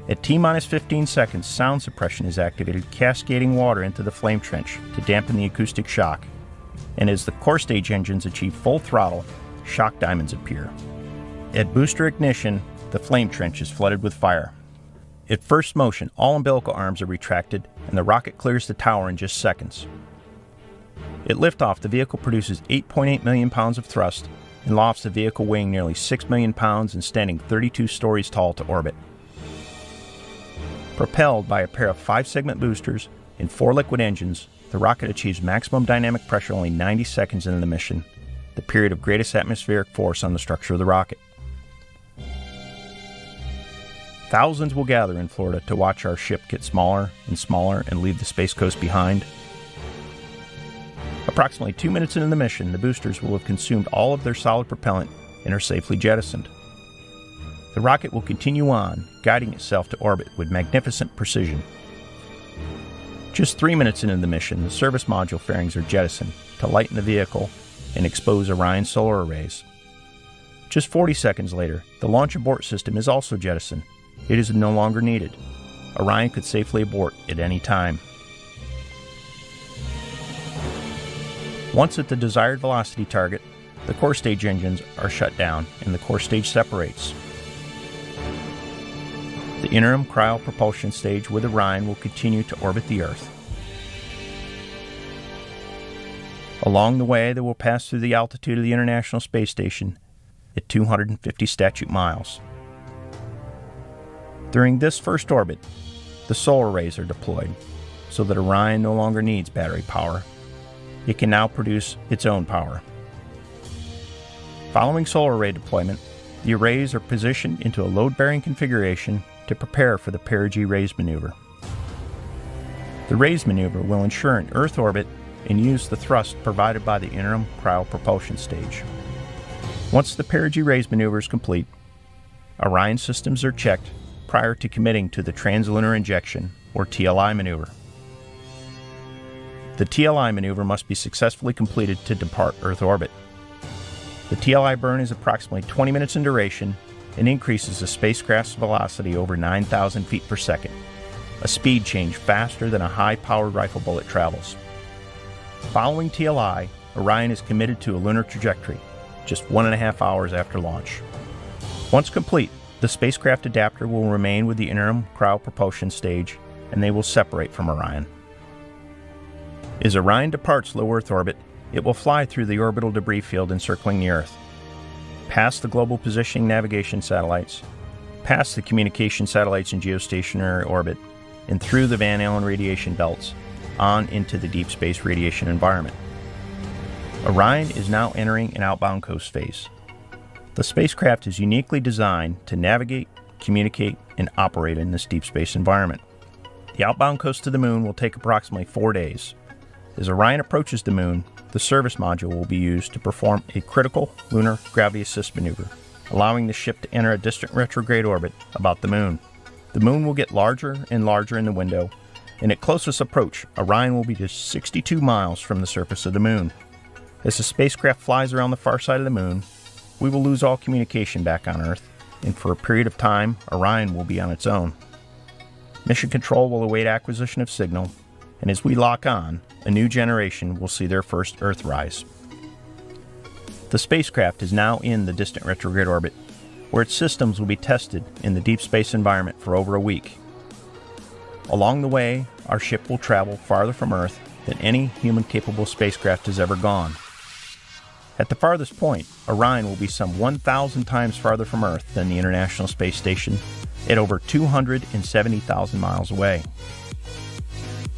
At T-minus 15 seconds, sound suppression is activated, cascading water into the flame trench to dampen the acoustic shock. And as the core stage engines achieve full throttle, shock diamonds appear. At booster ignition, the flame trench is flooded with fire. At first motion, all umbilical arms are retracted and the rocket clears the tower in just seconds. At liftoff, the vehicle produces 8.8 million pounds of thrust and lofts the vehicle weighing nearly 6 million pounds and standing 32 stories tall to orbit. Propelled by a pair of 5-segment boosters and 4 liquid engines, the rocket achieves maximum dynamic pressure only 90 seconds into the mission, the period of greatest atmospheric force on the structure of the rocket. Thousands will gather in Florida to watch our ship get smaller and leave the Space Coast behind. Approximately 2 minutes into the mission, the boosters will have consumed all of their solid propellant and are safely jettisoned. The rocket will continue on, guiding itself to orbit with magnificent precision. Just 3 minutes into the mission, the service module fairings are jettisoned to lighten the vehicle and expose Orion's solar arrays. Just 40 seconds later, the launch abort system is also jettisoned. It is no longer needed. Orion could safely abort at any time. Once at the desired velocity target, the core stage engines are shut down and the core stage separates. The interim cryo-propulsion stage with Orion will continue to orbit the Earth. Along the way, they will pass through the altitude of the International Space Station at 250 statute miles. During this first orbit, the solar arrays are deployed so that Orion no longer needs battery power. It can now produce its own power. Following solar array deployment, the arrays are positioned into a load-bearing configuration to prepare for the perigee raise maneuver. The raise maneuver will ensure an Earth orbit and use the thrust provided by the interim cryo-propulsion stage. Once the perigee raise maneuver is complete, Orion systems are checked prior to committing to the translunar injection, or TLI maneuver. The TLI maneuver must be successfully completed to depart Earth orbit. The TLI burn is approximately 20 minutes in duration and increases the spacecraft's velocity over 9,000 feet per second, a speed change faster than a high-powered rifle bullet travels. Following TLI, Orion is committed to a lunar trajectory, just 1.5 hours after launch. Once complete, the spacecraft adapter will remain with the interim cryo-propulsion stage, and they will separate from Orion. As Orion departs low Earth orbit, it will fly through the orbital debris field encircling the Earth, past the global positioning navigation satellites, past the communication satellites in geostationary orbit, and through the Van Allen radiation belts, on into the deep space radiation environment. Orion is now entering an outbound coast phase. The spacecraft is uniquely designed to navigate, communicate, and operate in this deep space environment. The outbound coast to the Moon will take approximately 4 days. As Orion approaches the Moon, the service module will be used to perform a critical lunar gravity assist maneuver, allowing the ship to enter a distant retrograde orbit about the Moon. The Moon will get larger and larger in the window, and at closest approach, Orion will be just 62 miles from the surface of the Moon. As the spacecraft flies around the far side of the Moon, we will lose all communication back on Earth, and for a period of time, Orion will be on its own. Mission Control will await acquisition of signal, and as we lock on, a new generation will see their first Earthrise. The spacecraft is now in the distant retrograde orbit, where its systems will be tested in the deep space environment for over a week. Along the way, our ship will travel farther from Earth than any human-capable spacecraft has ever gone. At the farthest point, Orion will be some 1,000 times farther from Earth than the International Space Station, at over 270,000 miles away.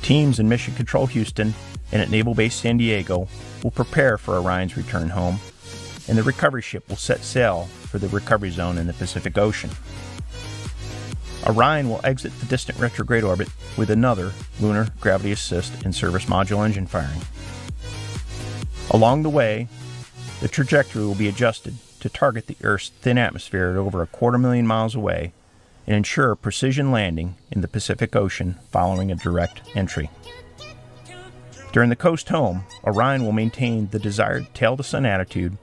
Teams in Mission Control Houston and at Naval Base San Diego will prepare for Orion's return home, and the recovery ship will set sail for the recovery zone in the Pacific Ocean. Orion will exit the distant retrograde orbit with another lunar gravity assist and service module engine firing. Along the way, the trajectory will be adjusted to target the Earth's thin atmosphere at over 250,000 miles away and ensure precision landing in the Pacific Ocean following a direct entry. During the coast home, Orion will maintain the desired tail-to-sun attitude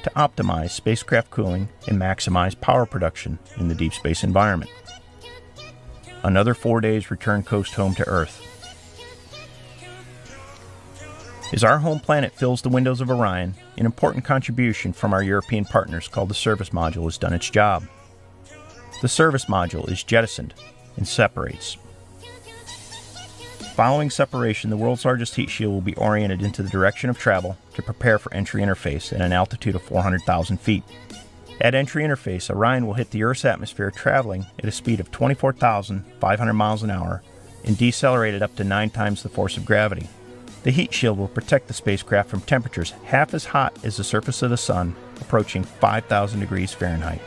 to optimize spacecraft cooling and maximize power production in the deep space environment. Another 4 days return coast home to Earth. As our home planet fills the windows of Orion, an important contribution from our European partners called the service module has done its job. The service module is jettisoned and separates. Following separation, the world's largest heat shield will be oriented into the direction of travel to prepare for entry interface at an altitude of 400,000 feet. At entry interface, Orion will hit the Earth's atmosphere traveling at a speed of 24,500 miles an hour and decelerate at up to 9 times the force of gravity. The heat shield will protect the spacecraft from temperatures half as hot as the surface of the Sun, approaching 5,000 degrees Fahrenheit.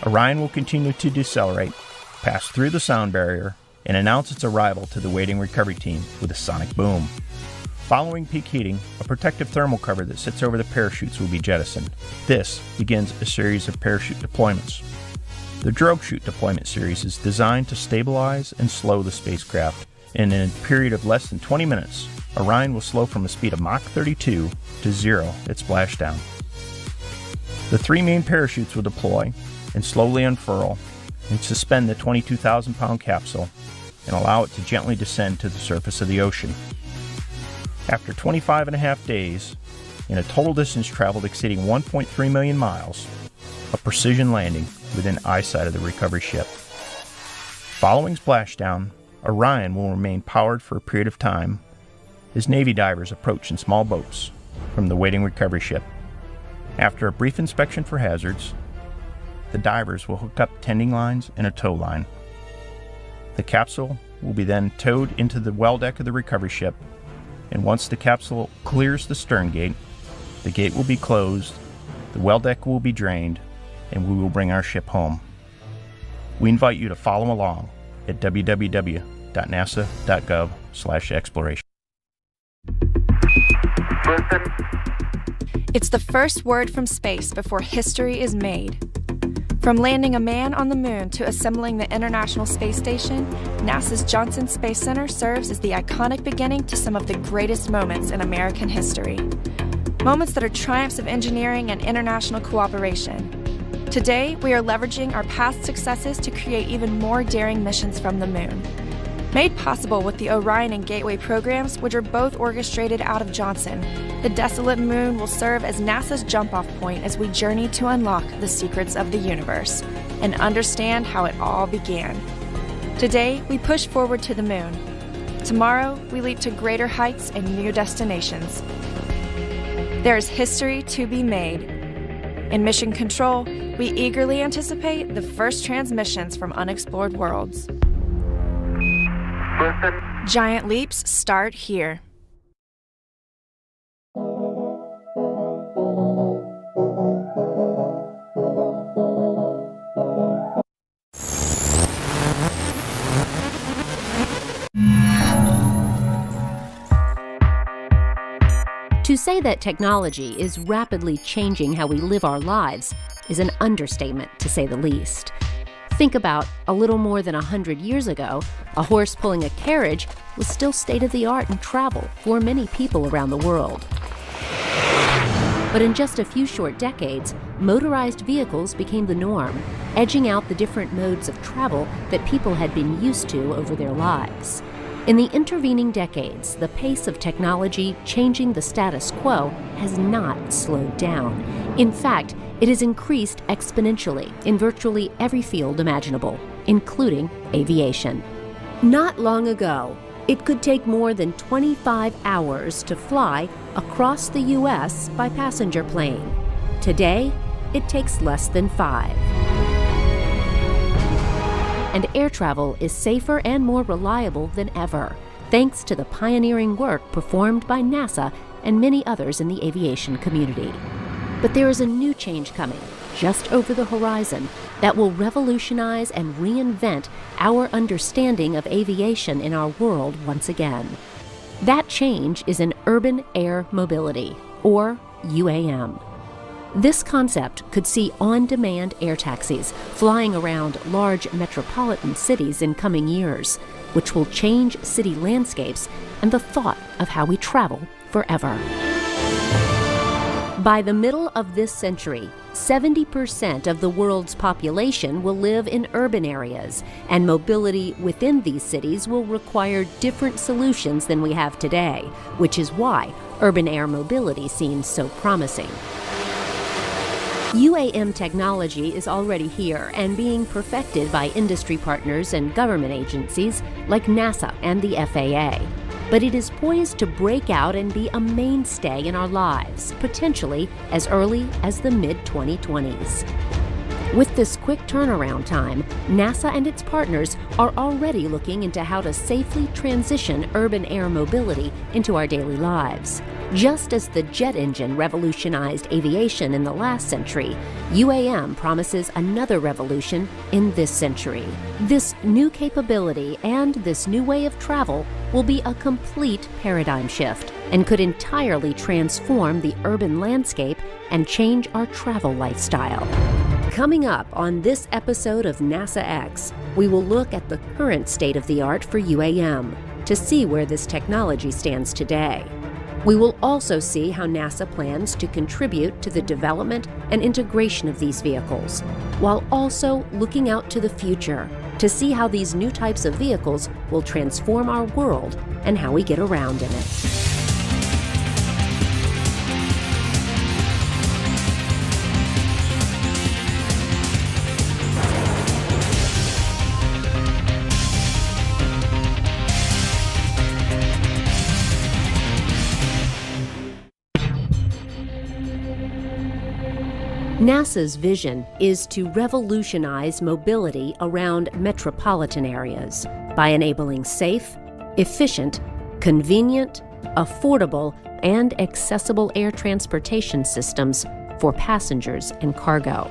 Orion will continue to decelerate, pass through the sound barrier, and announce its arrival to the waiting recovery team with a sonic boom. Following peak heating, a protective thermal cover that sits over the parachutes will be jettisoned. This begins a series of parachute deployments. The drogue chute deployment series is designed to stabilize and slow the spacecraft, and in a period of less than 20 minutes, Orion will slow from a speed of Mach 32 to 0 at splashdown. The 3 main parachutes will deploy and slowly unfurl and suspend the 22,000-pound capsule and allow it to gently descend to the surface of the ocean. After 25.5 days, and a total distance traveled exceeding 1.3 million miles, a precision landing within eyesight of the recovery ship. Following splashdown, Orion will remain powered for a period of time as Navy divers approach in small boats from the waiting recovery ship. After a brief inspection for hazards, the divers will hook up tending lines and a tow line. The capsule will be then towed into the well deck of the recovery ship, and once the capsule clears the stern gate, the gate will be closed, the well deck will be drained, and we will bring our ship home. We invite you to follow along at www.nasa.gov/exploration. It's the first word from space before history is made. From landing a man on the moon to assembling the International Space Station, NASA's Johnson Space Center serves as the iconic beginning to some of the greatest moments in American history. Moments that are triumphs of engineering and international cooperation. Today, we are leveraging our past successes to create even more daring missions from the moon. Made possible with the Orion and Gateway programs, which are both orchestrated out of Johnson, the desolate moon will serve as NASA's jump-off point as we journey to unlock the secrets of the universe and understand how it all began. Today, we push forward to the moon. Tomorrow, we leap to greater heights and new destinations. There is history to be made. In Mission Control, we eagerly anticipate the first transmissions from unexplored worlds. Giant leaps start here. To say that technology is rapidly changing how we live our lives is an understatement, to say the least. Think about a little more than 100 years ago, a horse pulling a carriage was still state-of-the-art in travel for many people around the world. But in just a few short decades, motorized vehicles became the norm, edging out the different modes of travel that people had been used to over their lives. In the intervening decades, the pace of technology changing the status quo has not slowed down. In fact, it has increased exponentially in virtually every field imaginable, including aviation. Not long ago, it could take more than 25 hours to fly across the U.S. by passenger plane. Today, it takes less than 5. And air travel is safer and more reliable than ever, thanks to the pioneering work performed by NASA and many others in the aviation community. But there is a new change coming, just over the horizon that will revolutionize and reinvent our understanding of aviation in our world once again. That change is in urban air mobility, or UAM. This concept could see on-demand air taxis flying around large metropolitan cities in coming years, which will change city landscapes and the thought of how we travel forever. By the middle of this century, 70% of the world's population will live in urban areas, and mobility within these cities will require different solutions than we have today, which is why urban air mobility seems so promising. UAM technology is already here and being perfected by industry partners and government agencies like NASA and the FAA. But it is poised to break out and be a mainstay in our lives, potentially as early as the mid-2020s. With this quick turnaround time, NASA and its partners are already looking into how to safely transition urban air mobility into our daily lives. Just as the jet engine revolutionized aviation in the last century, UAM promises another revolution in this century. This new capability and this new way of travel will be a complete paradigm shift and could entirely transform the urban landscape and change our travel lifestyle. Coming up on this episode of NASA X, we will look at the current state of the art for UAM to see where this technology stands today. We will also see how NASA plans to contribute to the development and integration of these vehicles, while also looking out to the future to see how these new types of vehicles will transform our world and how we get around in it. NASA's vision is to revolutionize mobility around metropolitan areas by enabling safe, efficient, convenient, affordable, and accessible air transportation systems for passengers and cargo.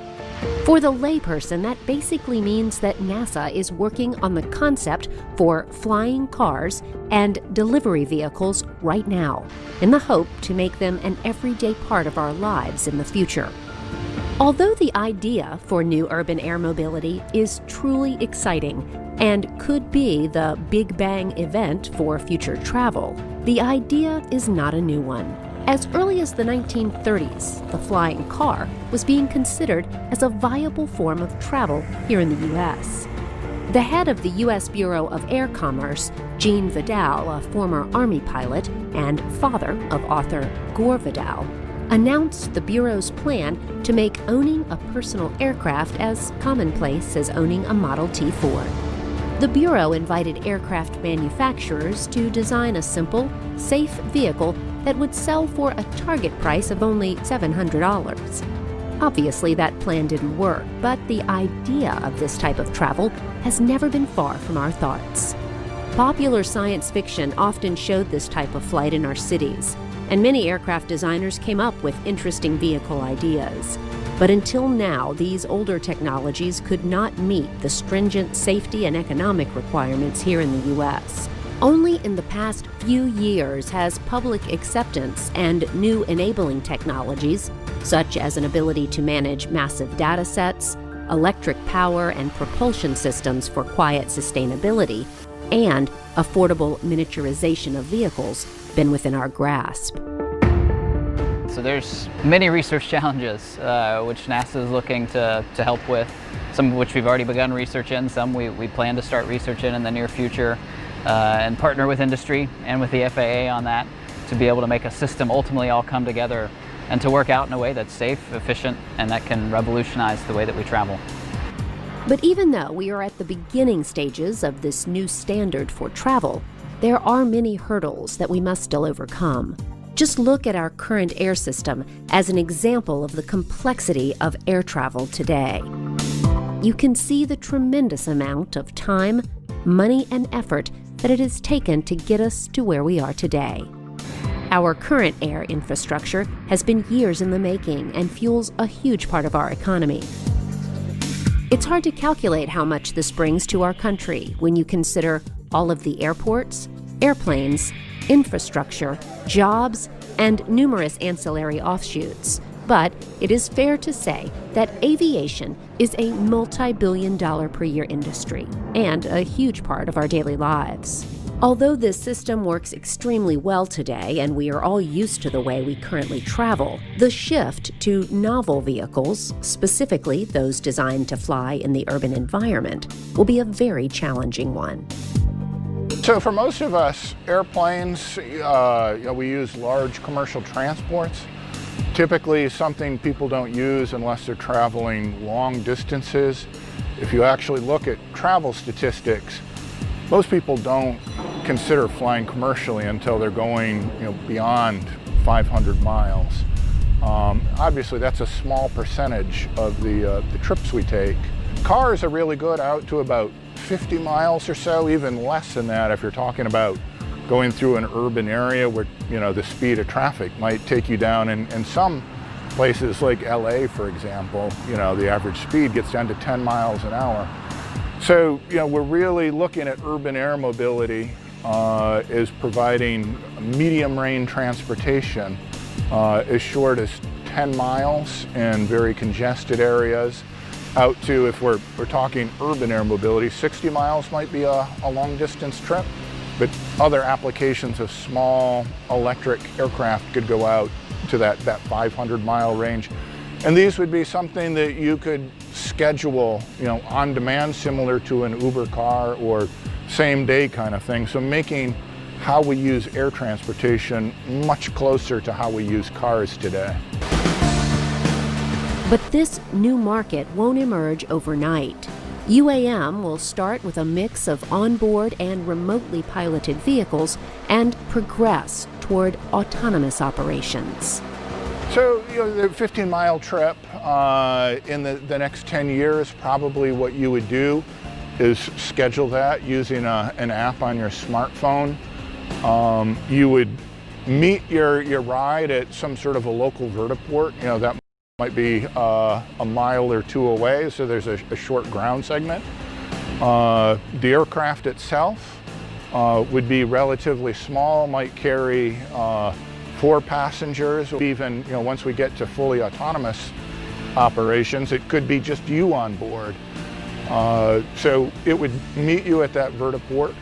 For the layperson, that basically means that NASA is working on the concept for flying cars and delivery vehicles right now, in the hope to make them an everyday part of our lives in the future. Although the idea for new urban air mobility is truly exciting and could be the Big Bang event for future travel, the idea is not a new one. As early as the 1930s, the flying car was being considered as a viable form of travel here in the U.S. The head of the U.S. Bureau of Air Commerce, Gene Vidal, a former Army pilot and father of author Gore Vidal, announced the Bureau's plan to make owning a personal aircraft as commonplace as owning a Model T Ford. The Bureau invited aircraft manufacturers to design a simple, safe vehicle that would sell for a target price of only $700. Obviously, that plan didn't work, but the idea of this type of travel has never been far from our thoughts. Popular science fiction often showed this type of flight in our cities, and many aircraft designers came up with interesting vehicle ideas. But until now, these older technologies could not meet the stringent safety and economic requirements here in the U.S. Only in the past few years has public acceptance and new enabling technologies, such as an ability to manage massive data sets, electric power and propulsion systems for quiet sustainability, and affordable miniaturization of vehicles, been within our grasp. So there's many research challenges which NASA is looking to help with, some of which we've already begun research in, some we plan to start research in the near future, and partner with industry and with the FAA on that to be able to make a system ultimately all come together and to work out in a way that's safe, efficient, and that can revolutionize the way that we travel. But even though we are at the beginning stages of this new standard for travel, there are many hurdles that we must still overcome. Just look at our current air system as an example of the complexity of air travel today. You can see the tremendous amount of time, money, and effort that it has taken to get us to where we are today. Our current air infrastructure has been years in the making and fuels a huge part of our economy. It's hard to calculate how much this brings to our country when you consider all of the airports, airplanes, infrastructure, jobs, and numerous ancillary offshoots. But it is fair to say that aviation is a multi-billion-dollar per year industry and a huge part of our daily lives. Although this system works extremely well today and we are all used to the way we currently travel, the shift to novel vehicles, specifically those designed to fly in the urban environment, will be a very challenging one. So for most of us, airplanes, we use large commercial transports. Typically something people don't use unless they're traveling long distances. If you actually look at travel statistics, most people don't consider flying commercially until they're going beyond 500 miles. Obviously that's a small percentage of the trips we take. Cars are really good out to about 50 miles or so, even less than that if you're talking about going through an urban area where the speed of traffic might take you down. In some places like LA, for example, the average speed gets down to 10 miles an hour. So we're really looking at urban air mobility as providing medium range transportation as short as 10 miles in very congested areas, out to, if we're talking urban air mobility, 60 miles might be a long distance trip. But other applications of small electric aircraft could go out to that 500-mile range. And these would be something that you could schedule, on demand, similar to an Uber car or same day kind of thing. So making how we use air transportation much closer to how we use cars today. But this new market won't emerge overnight. UAM will start with a mix of onboard and remotely piloted vehicles and progress toward autonomous operations. So, the 15-mile trip in the next 10 years, probably what you would do is schedule that using an app on your smartphone. You would meet your ride at some sort of a local vertiport. That might be a mile or two away, so there's a short ground segment. The aircraft itself would be relatively small, might carry 4 passengers. Even once we get to fully autonomous operations, it could be just you on board. So it would meet you at that vertiport.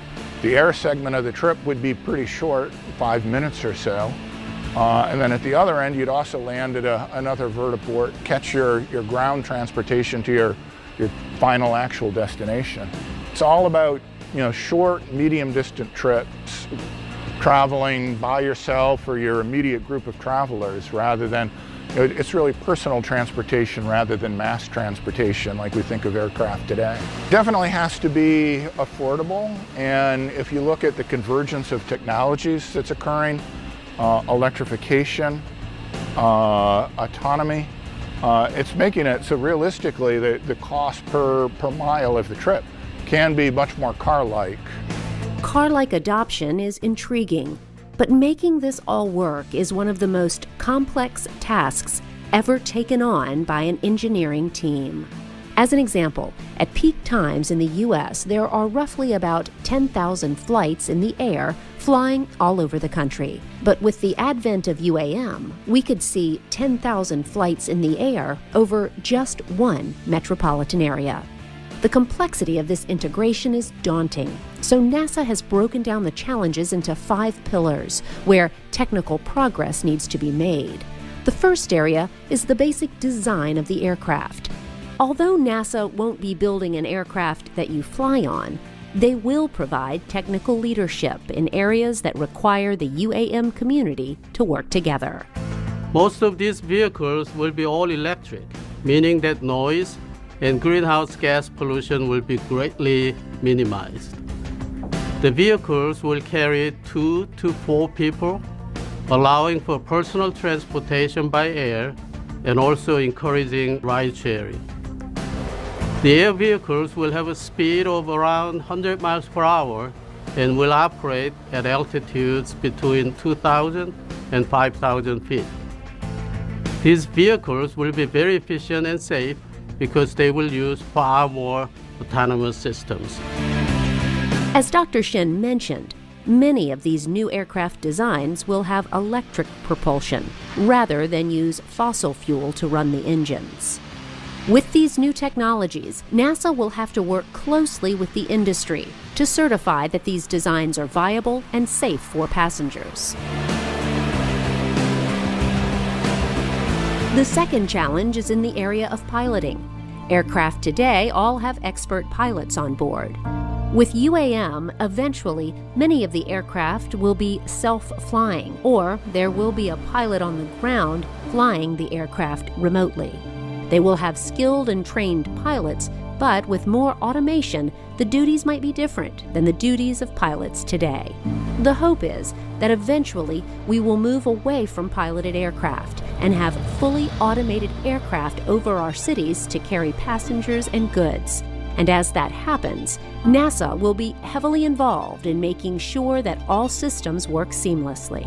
The air segment of the trip would be pretty short, 5 minutes or so. And then at the other end, you'd also land at another vertiport, catch your ground transportation to your final actual destination. It's all about short, medium distant trips, traveling by yourself or your immediate group of travelers, rather than, it's really personal transportation rather than mass transportation like we think of aircraft today. Definitely has to be affordable, and if you look at the convergence of technologies that's occurring, electrification, autonomy, it's making it so realistically the cost per mile of the trip can be much more car-like. Car-like adoption is intriguing, but making this all work is one of the most complex tasks ever taken on by an engineering team. As an example, at peak times in the U.S., there are roughly about 10,000 flights in the air flying all over the country. But with the advent of UAM, we could see 10,000 flights in the air over just one metropolitan area. The complexity of this integration is daunting, so NASA has broken down the challenges into 5 pillars where technical progress needs to be made. The first area is the basic design of the aircraft. Although NASA won't be building an aircraft that you fly on, they will provide technical leadership in areas that require the UAM community to work together. Most of these vehicles will be all electric, meaning that noise and greenhouse gas pollution will be greatly minimized. The vehicles will carry 2 to 4 people, allowing for personal transportation by air and also encouraging ride sharing. The air vehicles will have a speed of around 100 miles per hour and will operate at altitudes between 2,000 and 5,000 feet. These vehicles will be very efficient and safe because they will use far more autonomous systems. As Dr. Shin mentioned, many of these new aircraft designs will have electric propulsion rather than use fossil fuel to run the engines. With these new technologies, NASA will have to work closely with the industry to certify that these designs are viable and safe for passengers. The second challenge is in the area of piloting. Aircraft today all have expert pilots on board. With UAM, eventually, many of the aircraft will be self-flying, or there will be a pilot on the ground flying the aircraft remotely. They will have skilled and trained pilots, but with more automation, the duties might be different than the duties of pilots today. The hope is that eventually we will move away from piloted aircraft and have fully automated aircraft over our cities to carry passengers and goods. And as that happens, NASA will be heavily involved in making sure that all systems work seamlessly.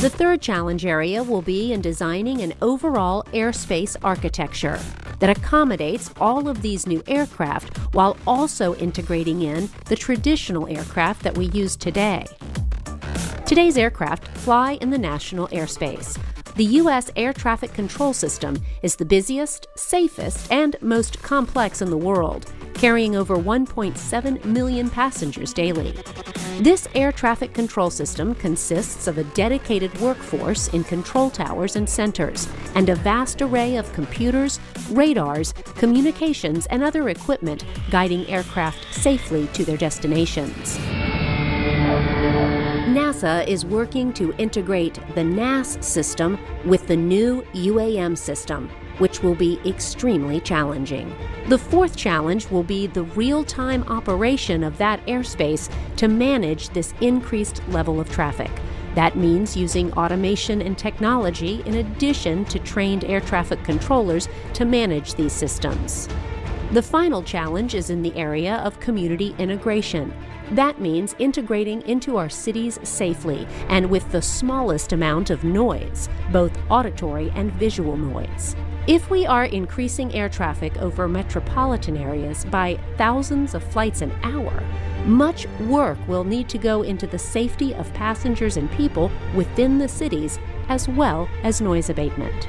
The third challenge area will be in designing an overall airspace architecture that accommodates all of these new aircraft while also integrating in the traditional aircraft that we use today. Today's aircraft fly in the national airspace. The U.S. air traffic control system is the busiest, safest, and most complex in the world, carrying over 1.7 million passengers daily. This air traffic control system consists of a dedicated workforce in control towers and centers, and a vast array of computers, radars, communications, and other equipment guiding aircraft safely to their destinations. NASA is working to integrate the NAS system with the new UAM system, which will be extremely challenging. The fourth challenge will be the real-time operation of that airspace to manage this increased level of traffic. That means using automation and technology in addition to trained air traffic controllers to manage these systems. The final challenge is in the area of community integration. That means integrating into our cities safely and with the smallest amount of noise, both auditory and visual noise. If we are increasing air traffic over metropolitan areas by thousands of flights an hour, much work will need to go into the safety of passengers and people within the cities, as well as noise abatement.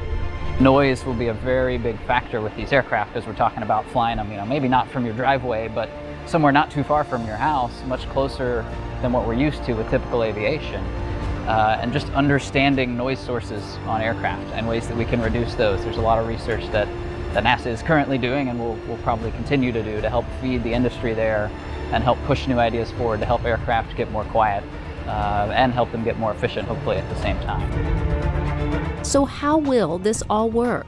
Noise will be a very big factor with these aircraft as we're talking about flying them, maybe not from your driveway, but somewhere not too far from your house, much closer than what we're used to with typical aviation. And just understanding noise sources on aircraft and ways that we can reduce those. There's a lot of research that NASA is currently doing and will probably continue to do to help feed the industry there and help push new ideas forward to help aircraft get more quiet and help them get more efficient, hopefully at the same time. So how will this all work?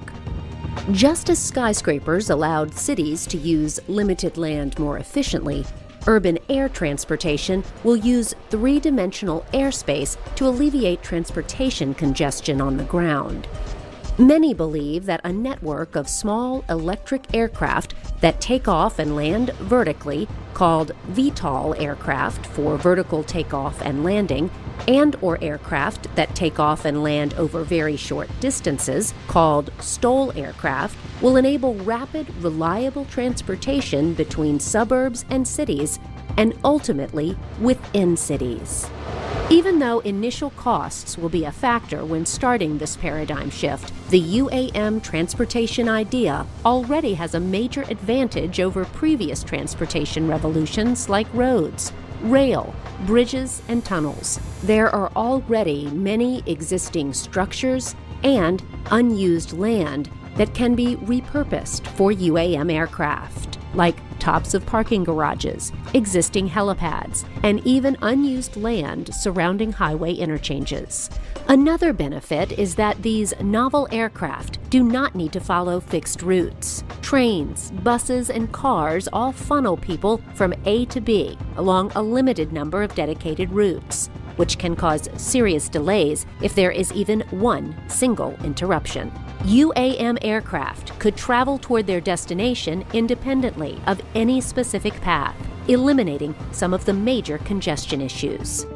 Just as skyscrapers allowed cities to use limited land more efficiently, urban air transportation will use three-dimensional airspace to alleviate transportation congestion on the ground. Many believe that a network of small electric aircraft that take off and land vertically, called VTOL aircraft for vertical takeoff and landing, and/or aircraft that take off and land over very short distances, called STOL aircraft, will enable rapid, reliable transportation between suburbs and cities, and ultimately within cities. Even though initial costs will be a factor when starting this paradigm shift, the UAM transportation idea already has a major advantage over previous transportation revolutions like roads, rail, bridges, and tunnels. There are already many existing structures and unused land that can be repurposed for UAM aircraft, like tops of parking garages, existing helipads, and even unused land surrounding highway interchanges. Another benefit is that these novel aircraft do not need to follow fixed routes. Trains, buses, and cars all funnel people from A to B along a limited number of dedicated routes. which can cause serious delays if there is even one single interruption. UAM aircraft could travel toward their destination independently of any specific path, eliminating some of the major congestion issues.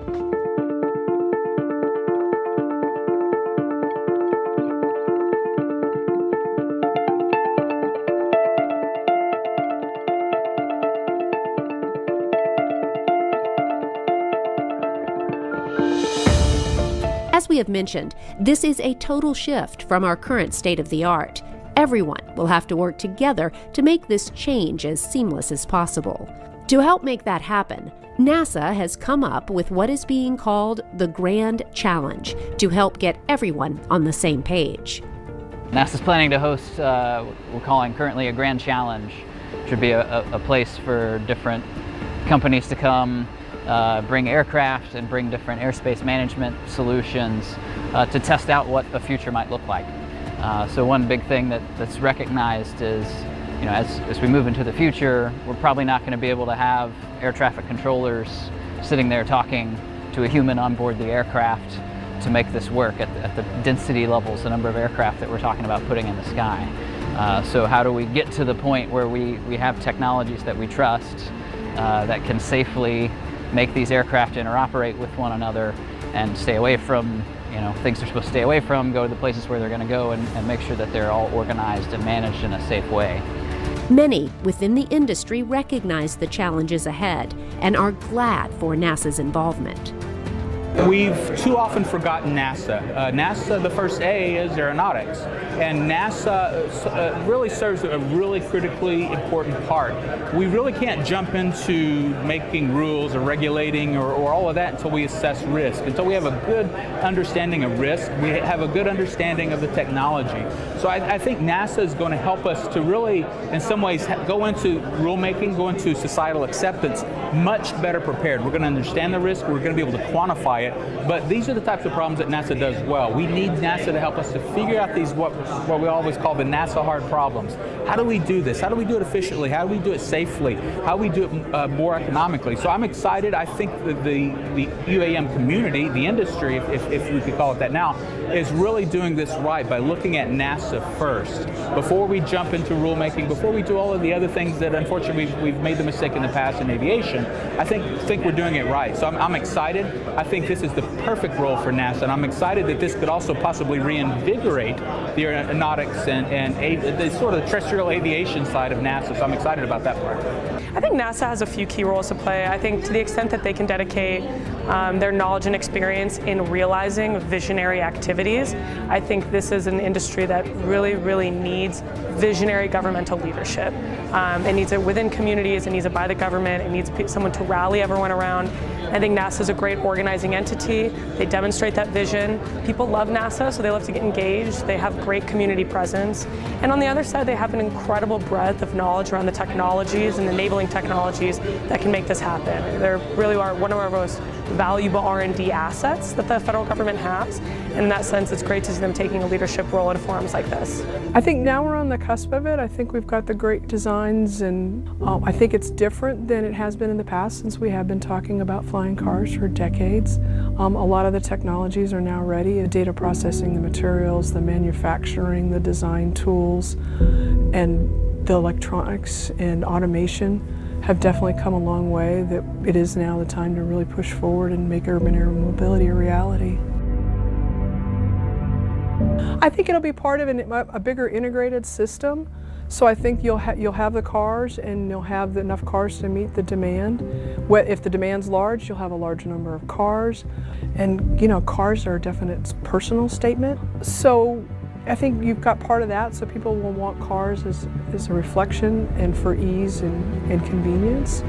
As we have mentioned, this is a total shift from our current state of the art. Everyone will have to work together to make this change as seamless as possible. To help make that happen, NASA has come up with what is being called the Grand Challenge to help get everyone on the same page. NASA's planning to host we're calling currently a Grand Challenge, which would be a place for different companies to come, bring aircraft and bring different airspace management solutions to test out what the future might look like. So one big thing that's recognized is, as we move into the future, we're probably not going to be able to have air traffic controllers sitting there talking to a human on board the aircraft to make this work at the density levels, the number of aircraft that we're talking about putting in the sky. So how do we get to the point where we have technologies that we trust that can safely make these aircraft interoperate with one another and stay away from things they're supposed to stay away from, go to the places where they're going to go, and make sure that they're all organized and managed in a safe way. Many within the industry recognize the challenges ahead and are glad for NASA's involvement. We've too often forgotten NASA. NASA, the first A is aeronautics, and NASA really serves a really critically important part. We really can't jump into making rules or regulating or all of that until we assess risk, until we have a good understanding of risk, we have a good understanding of the technology. So I think NASA is going to help us to really, in some ways, go into rulemaking, go into societal acceptance much better prepared. We're going to understand the risk, we're going to be able to quantify it, but these are the types of problems that NASA does well. We need NASA to help us to figure out these what we always call the NASA hard problems. How do we do this? How do we do it efficiently? How do we do it safely? How do we do it more economically? So I'm excited. I think that the UAM community, the industry, if we could call it that now, is really doing this right by looking at NASA first before we jump into rulemaking, before we do all of the other things that unfortunately we've made the mistake in the past in aviation. I think we're doing it right. So I'm excited. I think this is the perfect role for NASA, and I'm excited that this could also possibly reinvigorate the aeronautics and the sort of terrestrial aviation side of NASA. So I'm excited about that part. I think NASA has a few key roles to play. I think to the extent that they can dedicate their knowledge and experience in realizing visionary activities, I think this is an industry that really, really needs visionary governmental leadership. It needs it within communities, it needs it by the government, it needs someone to rally everyone around. I think NASA is a great organizing entity. They demonstrate that vision. People love NASA, so they love to get engaged. They have great community presence. And on the other side, they have an incredible breadth of knowledge around the technologies and enabling technologies that can make this happen. They really are one of our most valuable R&D assets that the federal government has. And in that sense, it's great to see them taking a leadership role in forums like this. I think now we're on the cusp of it. I think we've got the great designs, and I think it's different than it has been in the past, since we have been talking about flying cars for decades. A lot of the technologies are now ready. The data processing, the materials, the manufacturing, the design tools, and the electronics and automation have definitely come a long way, that it is now the time to really push forward and make urban air mobility a reality. I think it'll be part of a bigger integrated system. So I think you'll have the cars, and you'll have enough cars to meet the demand. If the demand's large, you'll have a large number of cars. And cars are a definite personal statement. So I think you've got part of that, so people will want cars as a reflection and for ease and convenience.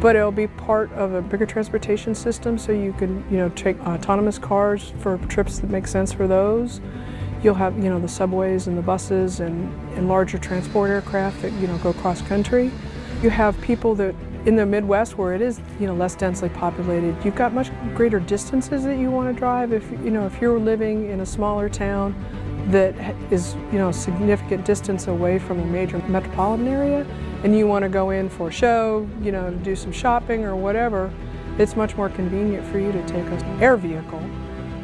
But it'll be part of a bigger transportation system, so you can take autonomous cars for trips that make sense for those. You'll have the subways and the buses and larger transport aircraft that go cross country. You have people that in the Midwest, where it is less densely populated, you've got much greater distances that you want to drive. If you're living in a smaller town that is a significant distance away from a major metropolitan area, and you want to go in for a show, to do some shopping or whatever, It's much more convenient for you to take an air vehicle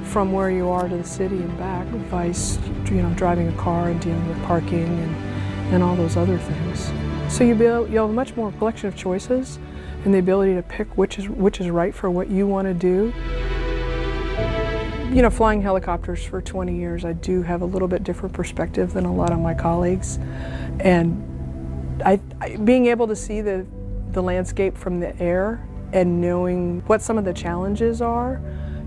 from where you are to the city and back, vice driving a car and dealing with parking and all those other things. So you'll have much more collection of choices and the ability to pick which is right for what you want to do. Flying helicopters for 20 years, I do have a little bit different perspective than a lot of my colleagues. And being able to see the landscape from the air and knowing what some of the challenges are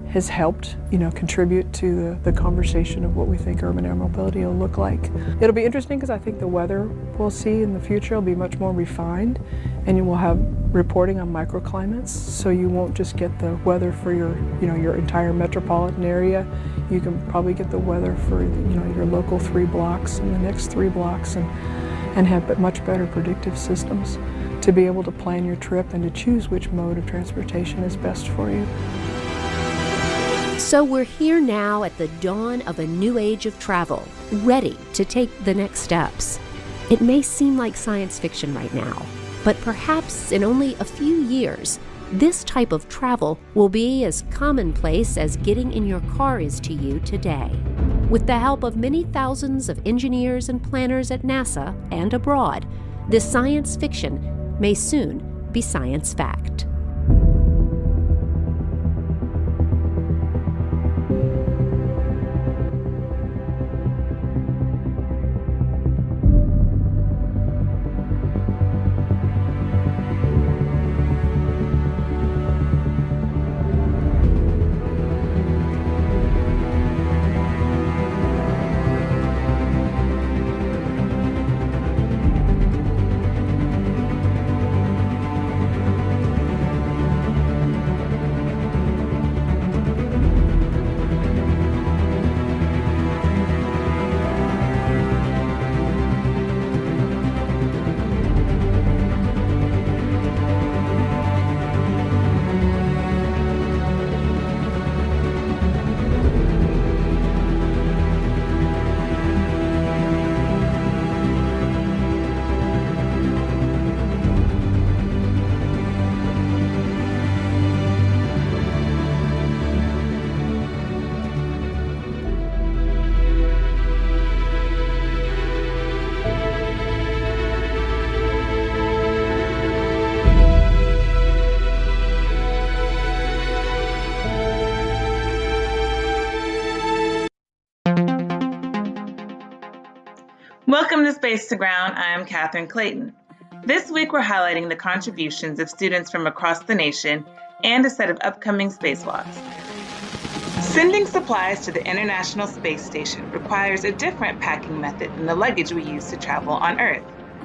has helped, contribute to the conversation of what we think urban air mobility will look like. It'll be interesting because I think the weather we'll see in the future will be much more refined, and you will have reporting on microclimates, so you won't just get the weather for your entire metropolitan area. You can probably get the weather for, your local 3 blocks and the next 3 blocks, and have much better predictive systems to be able to plan your trip and to choose which mode of transportation is best for you. So we're here now at the dawn of a new age of travel, ready to take the next steps. It may seem like science fiction right now, but perhaps in only a few years, this type of travel will be as commonplace as getting in your car is to you today. With the help of many thousands of engineers and planners at NASA and abroad, this science fiction may soon be science fact. Welcome to Space to Ground. I'm Katherine Clayton. This week we're highlighting the contributions of students from across the nation and a set of upcoming spacewalks. Sending supplies to the International Space Station requires a different packing method than the luggage we use to travel on Earth.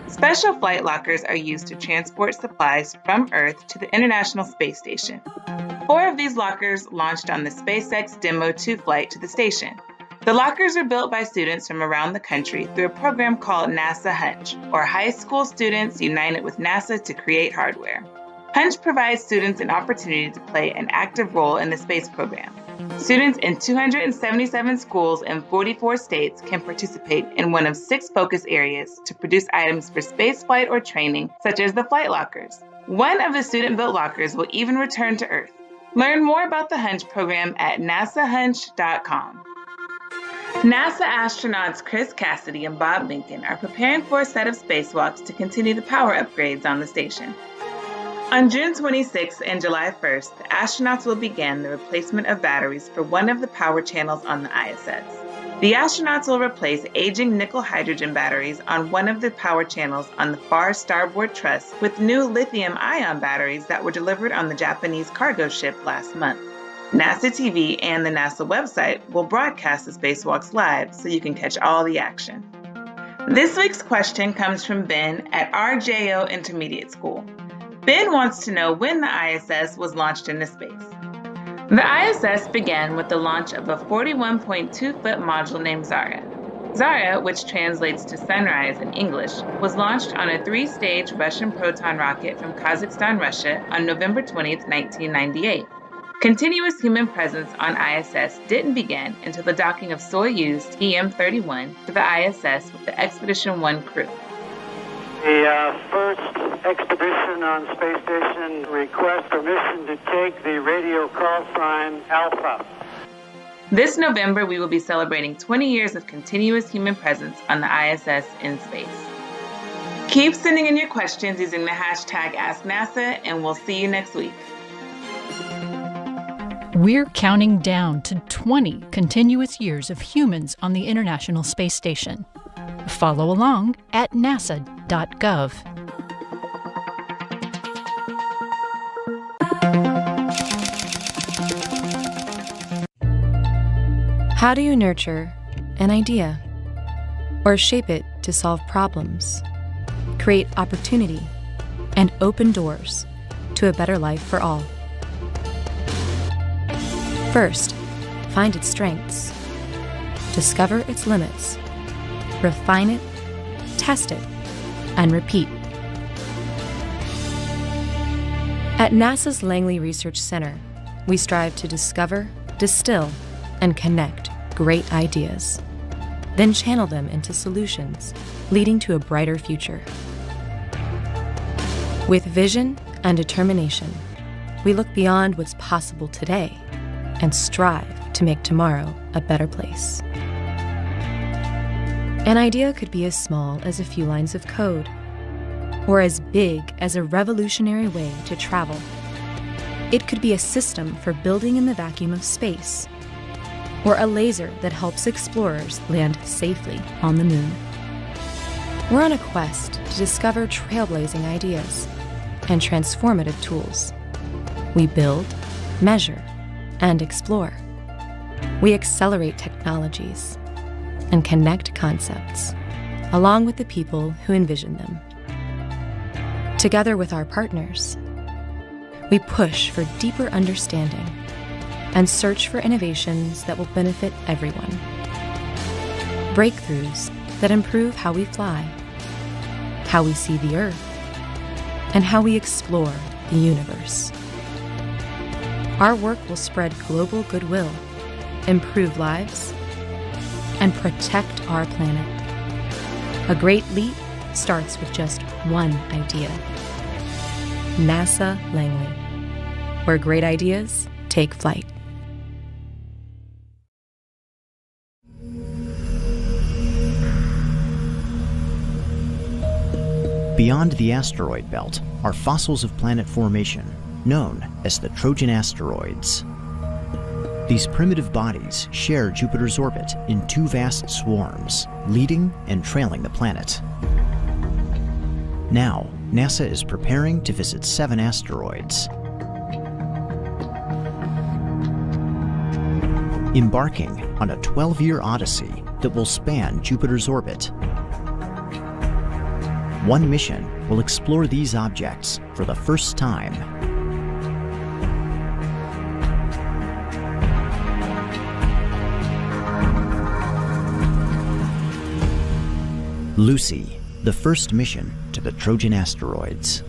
Special flight lockers are used to transport supplies from Earth to the International Space Station. 4 of these lockers launched on the SpaceX Demo 2 flight to the station. The lockers are built by students from around the country through a program called NASA Hunch, or High School Students United with NASA to Create Hardware. Hunch provides students an opportunity to play an active role in the space program. Students in 277 schools in 44 states can participate in one of 6 focus areas to produce items for spaceflight or training, such as the flight lockers. One of the student-built lockers will even return to Earth. Learn more about the Hunch program at nasahunch.com. NASA astronauts Chris Cassidy and Bob Lincoln are preparing for a set of spacewalks to continue the power upgrades on the station. On June 26th and July 1st, the astronauts will begin the replacement of batteries for one of the power channels on the ISS. The astronauts will replace aging nickel-hydrogen batteries on one of the power channels on the far starboard truss with new lithium-ion batteries that were delivered on the Japanese cargo ship last month. NASA TV and the NASA website will broadcast the spacewalks live so you can catch all the action. This week's question comes from Ben at RJO Intermediate School. Ben wants to know when the ISS was launched into space. The ISS began with the launch of a 41.2-foot module named Zarya. Zarya, which translates to sunrise in English, was launched on a 3-stage Russian Proton rocket from Kazakhstan, Russia on November 20, 1998. Continuous human presence on ISS didn't begin until the docking of Soyuz TM-31 to the ISS with the Expedition 1 crew. The first expedition on Space Station requests permission to take the radio call sign Alpha. This November, we will be celebrating 20 years of continuous human presence on the ISS in space. Keep sending in your questions using the hashtag AskNASA, and we'll see you next week. We're counting down to 20 continuous years of humans on the International Space Station. Follow along at nasa.gov. How do you nurture an idea or shape it to solve problems, create opportunity, and open doors to a better life for all? First, find its strengths, discover its limits, refine it, test it, and repeat. At NASA's Langley Research Center, we strive to discover, distill, and connect great ideas, then channel them into solutions, leading to a brighter future. With vision and determination, we look beyond what's possible today and strive to make tomorrow a better place. An idea could be as small as a few lines of code, or as big as a revolutionary way to travel. It could be a system for building in the vacuum of space, or a laser that helps explorers land safely on the moon. We're on a quest to discover trailblazing ideas and transformative tools. We build, measure, and explore. We accelerate technologies and connect concepts, along with the people who envision them. Together with our partners, we push for deeper understanding and search for innovations that will benefit everyone. Breakthroughs that improve how we fly, how we see the Earth, and how we explore the universe. Our work will spread global goodwill, improve lives, and protect our planet. A great leap starts with just one idea. NASA Langley, where great ideas take flight. Beyond the asteroid belt are fossils of planet formation, known as the Trojan asteroids. These primitive bodies share Jupiter's orbit in two vast swarms, leading and trailing the planet. Now, NASA is preparing to visit 7 asteroids, embarking on a 12-year odyssey that will span Jupiter's orbit. One mission will explore these objects for the first time. Lucy, the first mission to the Trojan asteroids.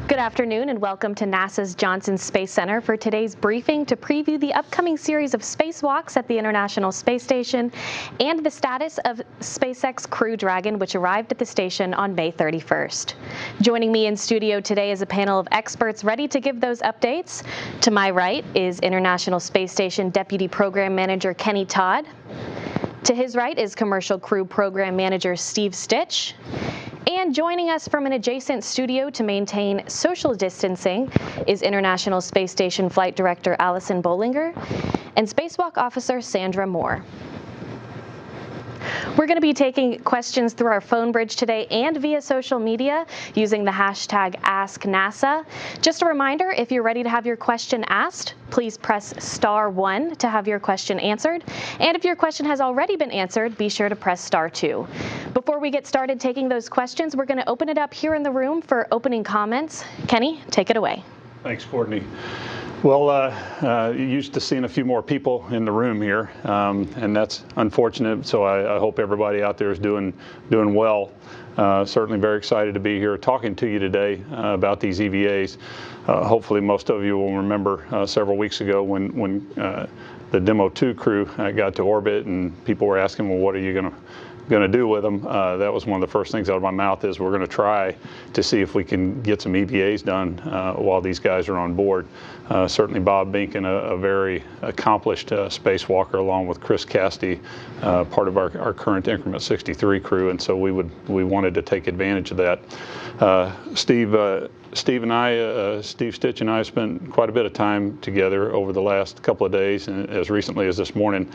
Good afternoon and welcome to NASA's Johnson Space Center for today's briefing to preview the upcoming series of spacewalks at the International Space Station and the status of SpaceX Crew Dragon, which arrived at the station on May 31st. Joining me in studio today is a panel of experts ready to give those updates. To my right is International Space Station Deputy Program Manager Kenny Todd. To his right is Commercial Crew Program Manager Steve Stitch. And joining us from an adjacent studio to maintain social distancing is International Space Station Flight Director Allison Bollinger and Spacewalk Officer Sandra Moore. We're going to be taking questions through our phone bridge today and via social media using the hashtag AskNASA. Just a reminder, if you're ready to have your question asked, please press *1 to have your question answered. And if your question has already been answered, be sure to press *2. Before we get started taking those questions, we're going to open it up here in the room for opening comments. Kenny, take it away. Thanks, Courtney. Well, used to seeing a few more people in the room here, and that's unfortunate. So I hope everybody out there is doing well. Certainly very excited to be here talking to you today about these EVAs. Hopefully most of you will remember several weeks ago when the Demo 2 crew got to orbit and people were asking, well, what are you going to do with them? That was one of the first things out of my mouth is we're going to try to see if we can get some EVAs done while these guys are on board. Certainly Bob Behnken, a very accomplished spacewalker, along with Chris Casti, part of our current Increment 63 crew, and so we wanted to take advantage of that. Steve Stitch and I spent quite a bit of time together over the last couple of days, and as recently as this morning,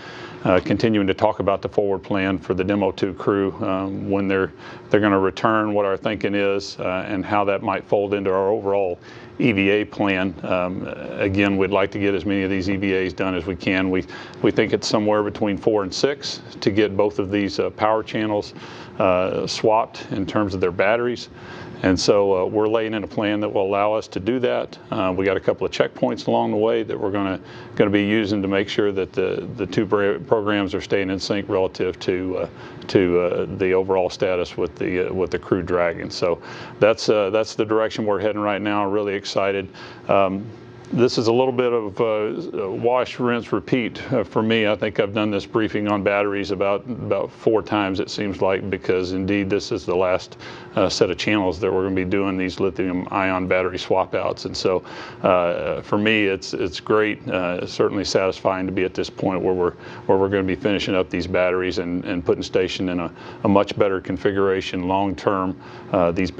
continuing to talk about the forward plan for the Demo 2 crew, when they're going to return, what our thinking is, and how that might fold into our overall EVA plan. Again, we'd like to get as many of these EVAs done as we can. We think it's somewhere between 4 and 6 to get both of these power channels swapped in terms of their batteries. And so we're laying in a plan that will allow us to do that. We got a couple of checkpoints along the way that we're going to be using to make sure that the two programs are staying in sync relative to the overall status with the Crew Dragon. So that's the direction we're heading right now. Really excited. This is a little bit of wash, rinse, repeat for me. I think I've done this briefing on batteries about 4 times, it seems like, because indeed this is the last set of channels that we're going to be doing these lithium-ion battery swap outs. And so for me, it's great, certainly satisfying to be at this point where we're going to be finishing up these batteries and putting station in a much better configuration long term. These